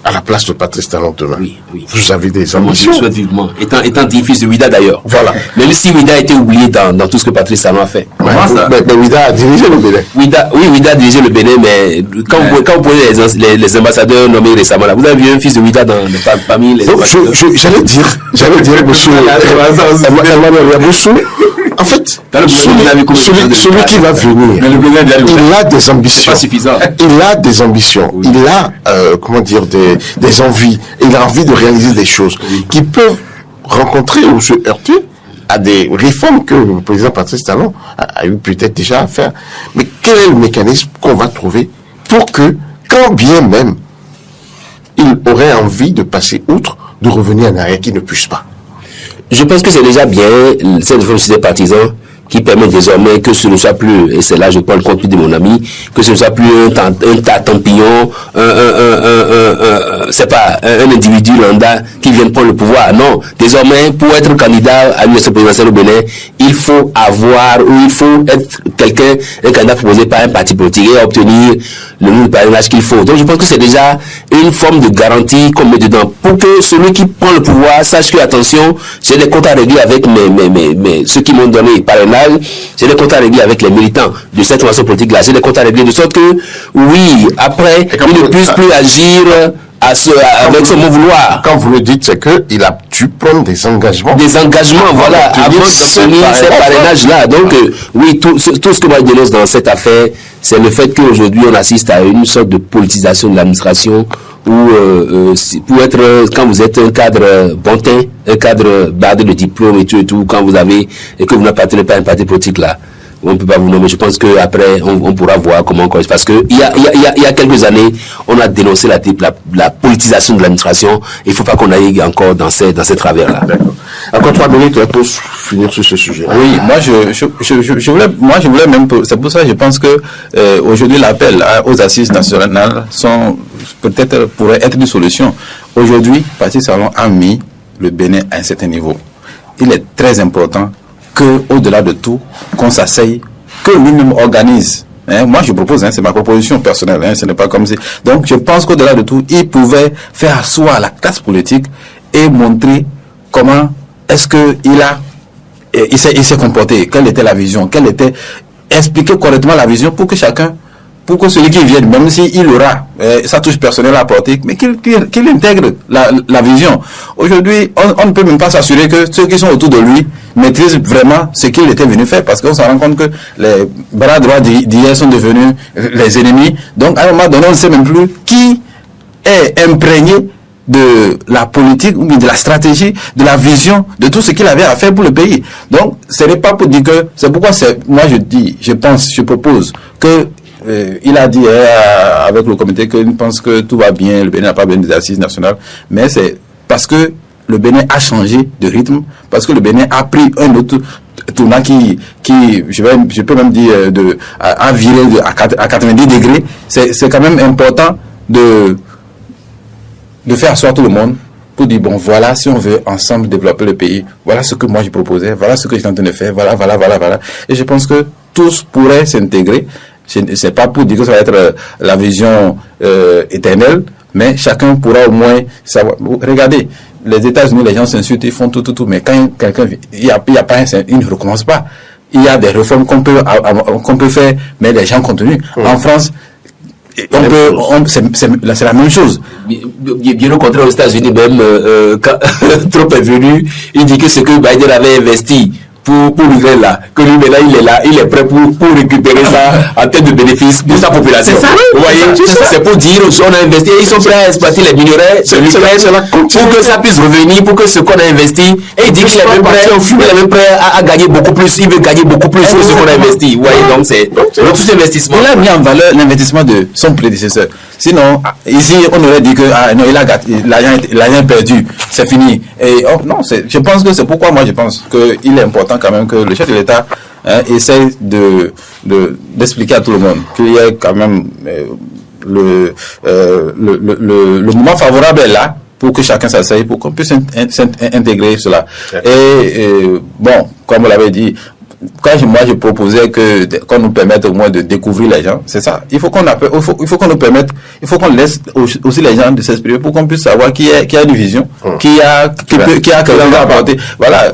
à la place de Patrice Talon demain, vous avez des ambitions. Je souhaite vivement. Étant fils de Ouida d'ailleurs. Voilà. Même si Ouida a été oublié dans tout ce que Patrice Talon a fait. Mais Ouida a dirigé le Bénin. Ouida a dirigé le Bénin, mais quand vous prenez les ambassadeurs nommés récemment là, vous avez vu un fils de Ouida parmi les ambassadeurs. J'allais dire, monsieur Emmanuel Boussou, en fait, celui qui va venir, il a des ambitions. Pas suffisant. Il a des ambitions. Oui. Il a, des envies. Il a envie de réaliser des choses qui peuvent rencontrer ou se heurter à des réformes que le président Patrice Talon a eu peut-être déjà à faire. Mais quel est le mécanisme qu'on va trouver pour que, quand bien même il aurait envie de passer outre, de revenir en arrière, qu'il ne puisse pas? Je pense que c'est déjà bien cette réforme des partisans qui permet désormais que ce ne soit plus, et c'est là je prends le compte de mon ami, que ce ne soit plus un tampillon, c'est pas un individu lambda qui vient prendre le pouvoir. Non, désormais, pour être candidat à l'élection présidentielle au Bénin, il faut être un candidat proposé par un parti politique et obtenir le nombre de parrainages qu'il faut. Donc je pense que c'est déjà une forme de garantie qu'on met dedans pour que celui qui prend le pouvoir sache que, attention, j'ai des comptes à régler avec ceux qui m'ont donné parrainage, j'ai des comptes à régler avec les militants de cette formation politique-là, j'ai des comptes à régler de sorte que, oui, après, il ne puisse plus agir avec son bon vouloir. Quand vous le dites, c'est qu'il a dû prendre des engagements. Des engagements, voilà, avant d'obtenir ces parrainages-là. Donc, oui, tout ce que moi je dénonce dans cette affaire, c'est le fait qu'aujourd'hui on assiste à une sorte de politisation de l'administration où, quand vous êtes un cadre bontain, un cadre bardé de diplôme et tout, quand vous avez, et que vous n'appartenez pas à un parti politique là, on ne peut pas vous nommer. Je pense qu'après, on pourra voir comment encore. Parce que il y a quelques années, on a dénoncé la politisation de l'administration. Il ne faut pas qu'on aille encore dans ces travers-là. Encore 3 minutes pour finir sur ce sujet. Oui, moi je voulais même, c'est pour ça que je pense que aujourd'hui l'appel aux assises nationales pourrait être une solution. Aujourd'hui, Patrice Talon a mis le Bénin à un certain niveau. Il est très important que, au-delà de tout, qu'on s'asseye, que lui-même organise. Moi, je propose, c'est ma proposition personnelle, ce n'est pas comme si. Donc, je pense qu'au-delà de tout, il pouvait faire asseoir la classe politique et montrer comment est-ce que il s'est comporté, quelle était la vision, expliquer correctement la vision pour que celui qui vienne, même s'il aura sa touche personnelle à apporter, mais qu'il intègre la vision. Aujourd'hui, on ne peut même pas s'assurer que ceux qui sont autour de lui maîtrisent vraiment ce qu'il était venu faire, parce qu'on se rend compte que les bras droits d'hier sont devenus les ennemis. Donc, à un moment donné, on ne sait même plus qui est imprégné de la politique ou de la stratégie, de la vision, de tout ce qu'il avait à faire pour le pays. Donc, ce n'est pas pour dire que, c'est pourquoi moi je propose que il a dit avec le comité qu'il pense que tout va bien, le Bénin n'a pas besoin des assises nationales, mais c'est parce que le Bénin a changé de rythme, parce que le Bénin a pris un autre tournant qui je peux même dire, à virer à 90 degrés. C'est quand même important de faire asseoir tout le monde pour dire, bon, voilà, si on veut ensemble développer le pays, voilà ce que moi je proposais, voilà ce que j'étais en train de faire, voilà. Et je pense que tous pourraient s'intégrer. C'est pas pour dire que ça va être la vision éternelle, mais chacun pourra au moins savoir. Regardez, les États-Unis, les gens s'insultent, ils font tout, mais quand quelqu'un, il ne recommence pas. Il y a des réformes qu'on peut faire, mais les gens continuent. En France, c'est la même chose. Bien au contraire, aux États-Unis, même, quand Trump est venu, il dit que ce que Biden avait investi pour l'Ukraine là, que lui maintenant il est prêt pour récupérer ça en termes de bénéfices pour sa population. C'est ça, vous voyez, c'est pour dire on a investi, ils sont prêts à exploiter les minerais de l'Ukraine pour que ça puisse revenir, pour que ce qu'on a investi, et il dit qu'il est même prêt à gagner beaucoup plus, il veut gagner beaucoup plus que ce qu'on a investi. Vous voyez, donc c'est tout cet investissement. Il a mis en valeur l'investissement de son prédécesseur. Sinon, ici, on aurait dit que non, l'argent perdu, c'est fini. Et non, je pense que c'est pourquoi moi je pense qu'il est important quand même que le chef de l'État essaye d'expliquer à tout le monde qu'il y a quand même le moment favorable est là pour que chacun s'asseye, pour qu'on puisse intégrer cela. Et bon, comme vous l'avez dit, quand moi je proposais qu'on nous permette au moins de découvrir les gens, c'est ça. Il faut qu'on nous permette, il faut qu'on laisse aussi les gens de s'exprimer pour qu'on puisse savoir qui a une vision, qui a quelque chose à apporter. Voilà.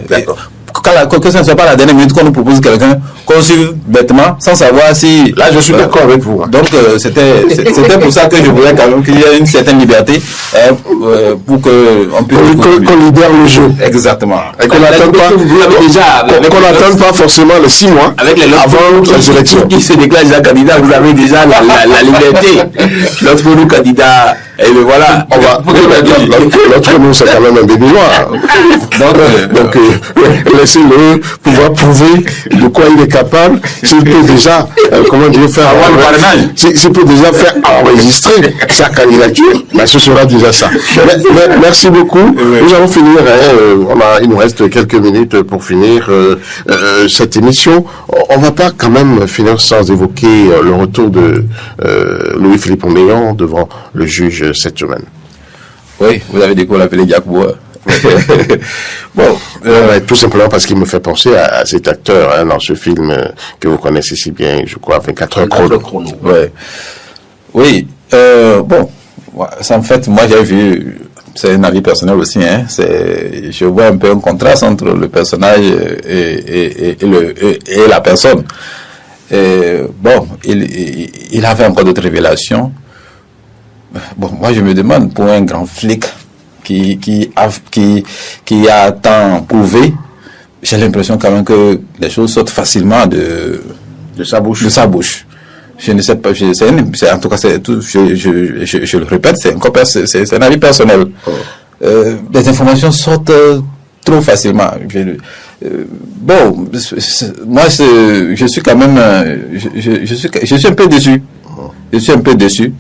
Que ce ne soit pas la dernière minute qu'on nous propose quelqu'un qu'on suive bêtement sans savoir si. Là, je suis d'accord avec vous. Donc, c'était pour ça que je voulais quand même qu'il y ait une certaine liberté pour qu'on puisse. Qu'on libère le jeu. Exactement. Et qu'on n'attende pas forcément les 6 mois avant les élections. Qui se déclare déjà candidat, vous avez déjà la liberté. L'autre pour nous candidat. Et bien voilà, l'autre nom c'est quand même un bébé noir. Donc laissez-le pouvoir prouver de quoi il est capable. S'il peut déjà, s'il peut déjà faire enregistrer sa candidature, ben ce sera déjà ça. Merci beaucoup. Nous allons finir, il nous reste quelques minutes pour finir cette émission. On va pas quand même finir sans évoquer le retour de Louis-Philippe Omeyan devant le juge cette semaine. Oui, vous avez dit qu'on l'appelait Jack Bois. Bon, tout simplement parce qu'il me fait penser à cet acteur dans ce film que vous connaissez si bien, je crois, 24 heures chrono. Ouais. Oui, bon, ça, en fait, moi j'ai vu, c'est un avis personnel aussi, je vois un peu un contraste entre le personnage et la personne. Bon, il avait encore d'autres révélations. Bon, moi je me demande, pour un grand flic qui a tant prouvé, j'ai l'impression quand même que les choses sortent facilement de sa bouche. Je ne sais pas, en tout cas, je le répète, c'est un avis personnel. Les informations sortent trop facilement. Bon, moi, je suis quand même, je suis un peu déçu. Je suis un peu déçu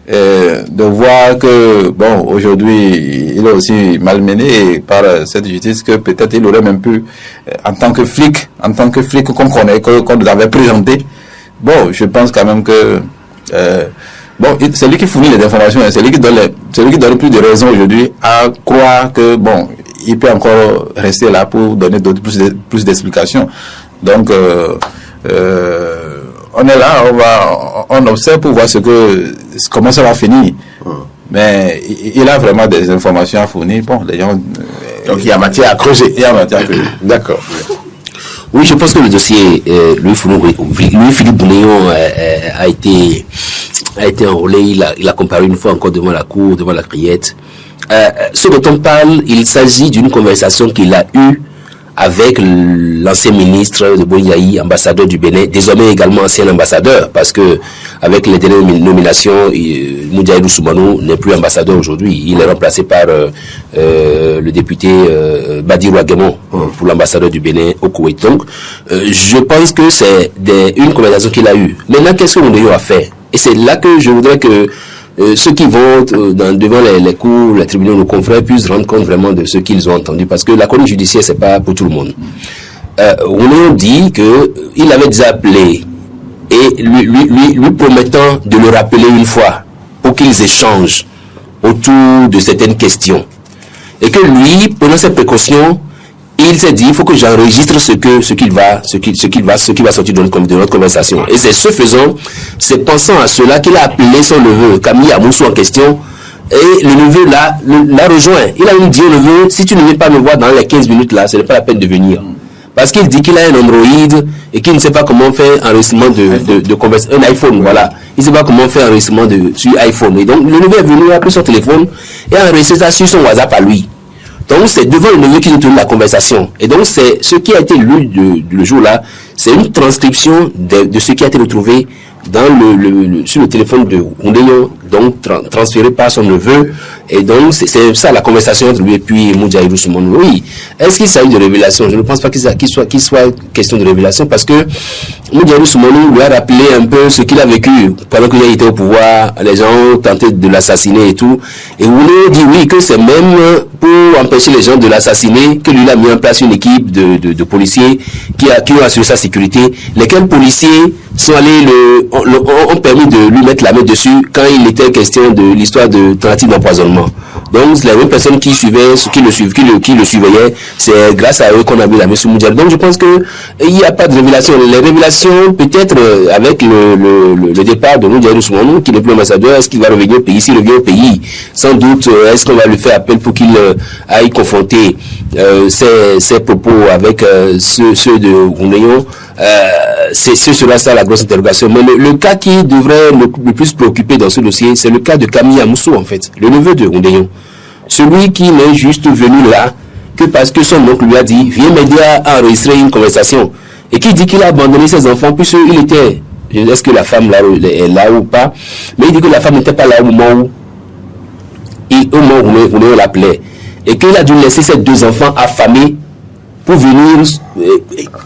de voir que, bon, aujourd'hui, il est aussi malmené par cette justice que peut-être il aurait même pu, en tant que flic qu'on connaît, qu'on nous avait présenté. Bon, je pense quand même que, bon, c'est lui qui fournit les informations, c'est lui qui donne plus de raisons aujourd'hui à croire que, bon, il peut encore rester là pour donner plus d'explications. Donc, on est là, on observe pour voir comment ça va finir. Mais il a vraiment des informations à fournir. Bon, les gens, donc il y a matière à creuser. D'accord. Oui, je pense que le dossier Louis-Philippe Omeyan a été enrôlé. Il a comparé une fois encore devant la cour, devant la criette. Ce dont on parle, il s'agit d'une conversation qu'il a eue avec l'ancien ministre de Boyaï, ambassadeur du Bénin, désormais également ancien ambassadeur, parce que avec les dernières nominations, Moudjaïdou Soumanou n'est plus ambassadeur aujourd'hui. Il est remplacé par le député Badirou Aguemon pour l'ambassadeur du Bénin au Koweït. Donc, je pense que c'est une conversation qu'il a eue. Maintenant, qu'est-ce que Moudjaïdou a fait? Et c'est là que je voudrais que ceux qui vont devant les cours, les tribunaux, nos confrères puissent rendre compte vraiment de ce qu'ils ont entendu, parce que la chronique judiciaire, c'est pas pour tout le monde. On dit que il avait déjà appelé et lui promettant de le rappeler une fois pour qu'ils échangent autour de certaines questions, et que lui, prenant ses précautions, il s'est dit, il faut que j'enregistre ce qui va sortir de notre conversation. Et c'est ce faisant, c'est pensant à cela qu'il a appelé son neveu, Camille Amoussou, en question. Et le neveu l'a rejoint. Il a même dit au neveu, si tu ne viens pas me voir dans les 15 minutes là, ce n'est pas la peine de venir. Parce qu'il dit qu'il a un Android et qu'il ne sait pas comment faire enregistrement de conversation. Un iPhone, voilà. Il ne sait pas comment faire enregistrement sur iPhone. Et donc, le neveu est venu, il a pris son téléphone et a enregistré ça sur son WhatsApp à lui. Donc, c'est devant le neveu qu'ils ont tenu la conversation. Et donc, c'est ce qui a été lu le jour-là, c'est une transcription de ce qui a été retrouvé dans sur le téléphone de Oundeyo, donc transféré par son neveu. Et donc, c'est ça la conversation entre lui et puis Moudjaïdou Soumanou. Oui. Est-ce qu'il s'agit de révélation? Je ne pense pas qu'il soit question de révélation, parce que Moudjaïdou Soumanou lui a rappelé un peu ce qu'il a vécu pendant qu'il était au pouvoir. Les gens ont tenté de l'assassiner et tout. Et Oundeyo dit oui, que c'est même pour empêcher les gens de l'assassiner que lui a mis en place une équipe de policiers qui ont assuré sa sécurité. Lesquels policiers sont allés ont permis de lui mettre la main dessus quand il était question de l'histoire de tentative d'empoisonnement. Donc les mêmes personnes qui le surveillaient, c'est grâce à eux qu'on a mis la main sur Moudjaïdou. Donc je pense que il n'y a pas de révélation. Les révélations, peut-être avec le départ de Moudjaïdou Soumanou, qui n'est plus ambassadeur, est-ce qu'il va revenir au pays? S'il revient au pays, sans doute, est-ce qu'on va lui faire appel pour qu'il aille confronter ses propos avec ceux de Oundeyo? Ce sera ça la grosse interrogation. Mais le cas qui devrait le plus préoccuper dans ce dossier, c'est le cas de Camille Amoussou, en fait, le neveu de Oundeyo. Celui qui n'est juste venu là que parce que son oncle lui a dit, viens m'aider à enregistrer une conversation. Et qui dit qu'il a abandonné ses enfants puisqu'il était, est-ce que la femme là est là ou pas, mais il dit que la femme n'était pas là au moment où Oundeyo l'appelait. Et qu'il a dû laisser ses deux enfants affamés pour venir,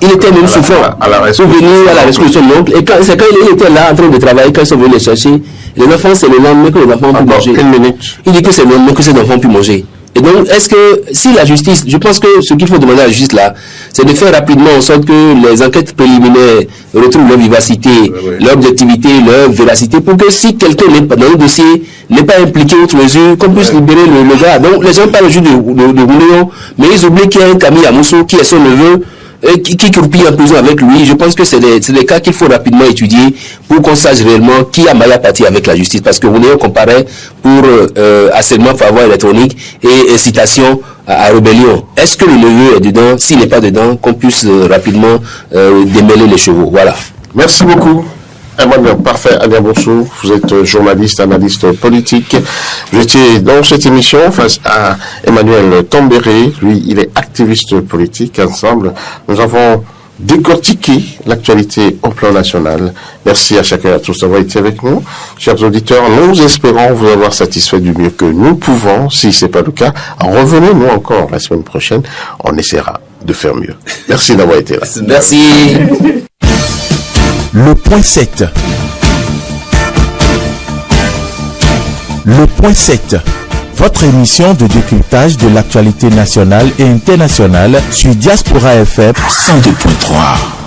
il était même souffrant, pour venir à la rescousse de son oncle. Et c'est quand il était là en train de travailler, quand ils sont venus les chercher, les enfants, c'est le lendemain que les enfants ont pu manger. Il dit que c'est le lendemain que ces enfants ont pu manger. Et donc, est-ce que, si la justice, je pense que ce qu'il faut demander à la justice là, c'est de faire rapidement en sorte que les enquêtes préliminaires retrouvent leur vivacité, leur objectivité, leur véracité, pour que si quelqu'un dans le dossier n'est pas impliqué outre mesure, qu'on puisse libérer le gars. Donc, les gens parlent juste de Oundeyo, mais ils oublient qu'il y a un Camille Amoussou qui est son neveu, qui croupit en prison avec lui. Je pense que c'est des cas qu'il faut rapidement étudier pour qu'on sache réellement qui a maille à partir avec la justice, parce que Oundeyo comparait pour harcèlement par voie électronique et incitation à rébellion. Est-ce que le neveu est dedans? S'il n'est pas dedans, qu'on puisse rapidement démêler les chevaux. Voilà. Merci beaucoup. Emmanuel Parfait Adiabonsou, vous êtes journaliste, analyste politique. Vous étiez dans cette émission face à Emmanuel Tambéré. Lui, il est activiste politique. Ensemble, nous avons décortiqué l'actualité au plan national. Merci à chacun et à tous d'avoir été avec nous. Chers auditeurs, nous espérons vous avoir satisfait du mieux que nous pouvons. Si ce n'est pas le cas, revenez-nous encore la semaine prochaine. On essaiera de faire mieux. Merci d'avoir été là. Merci. Le point 7. Le point 7. Votre émission de décryptage de l'actualité nationale et internationale sur Diaspora FM 102.3.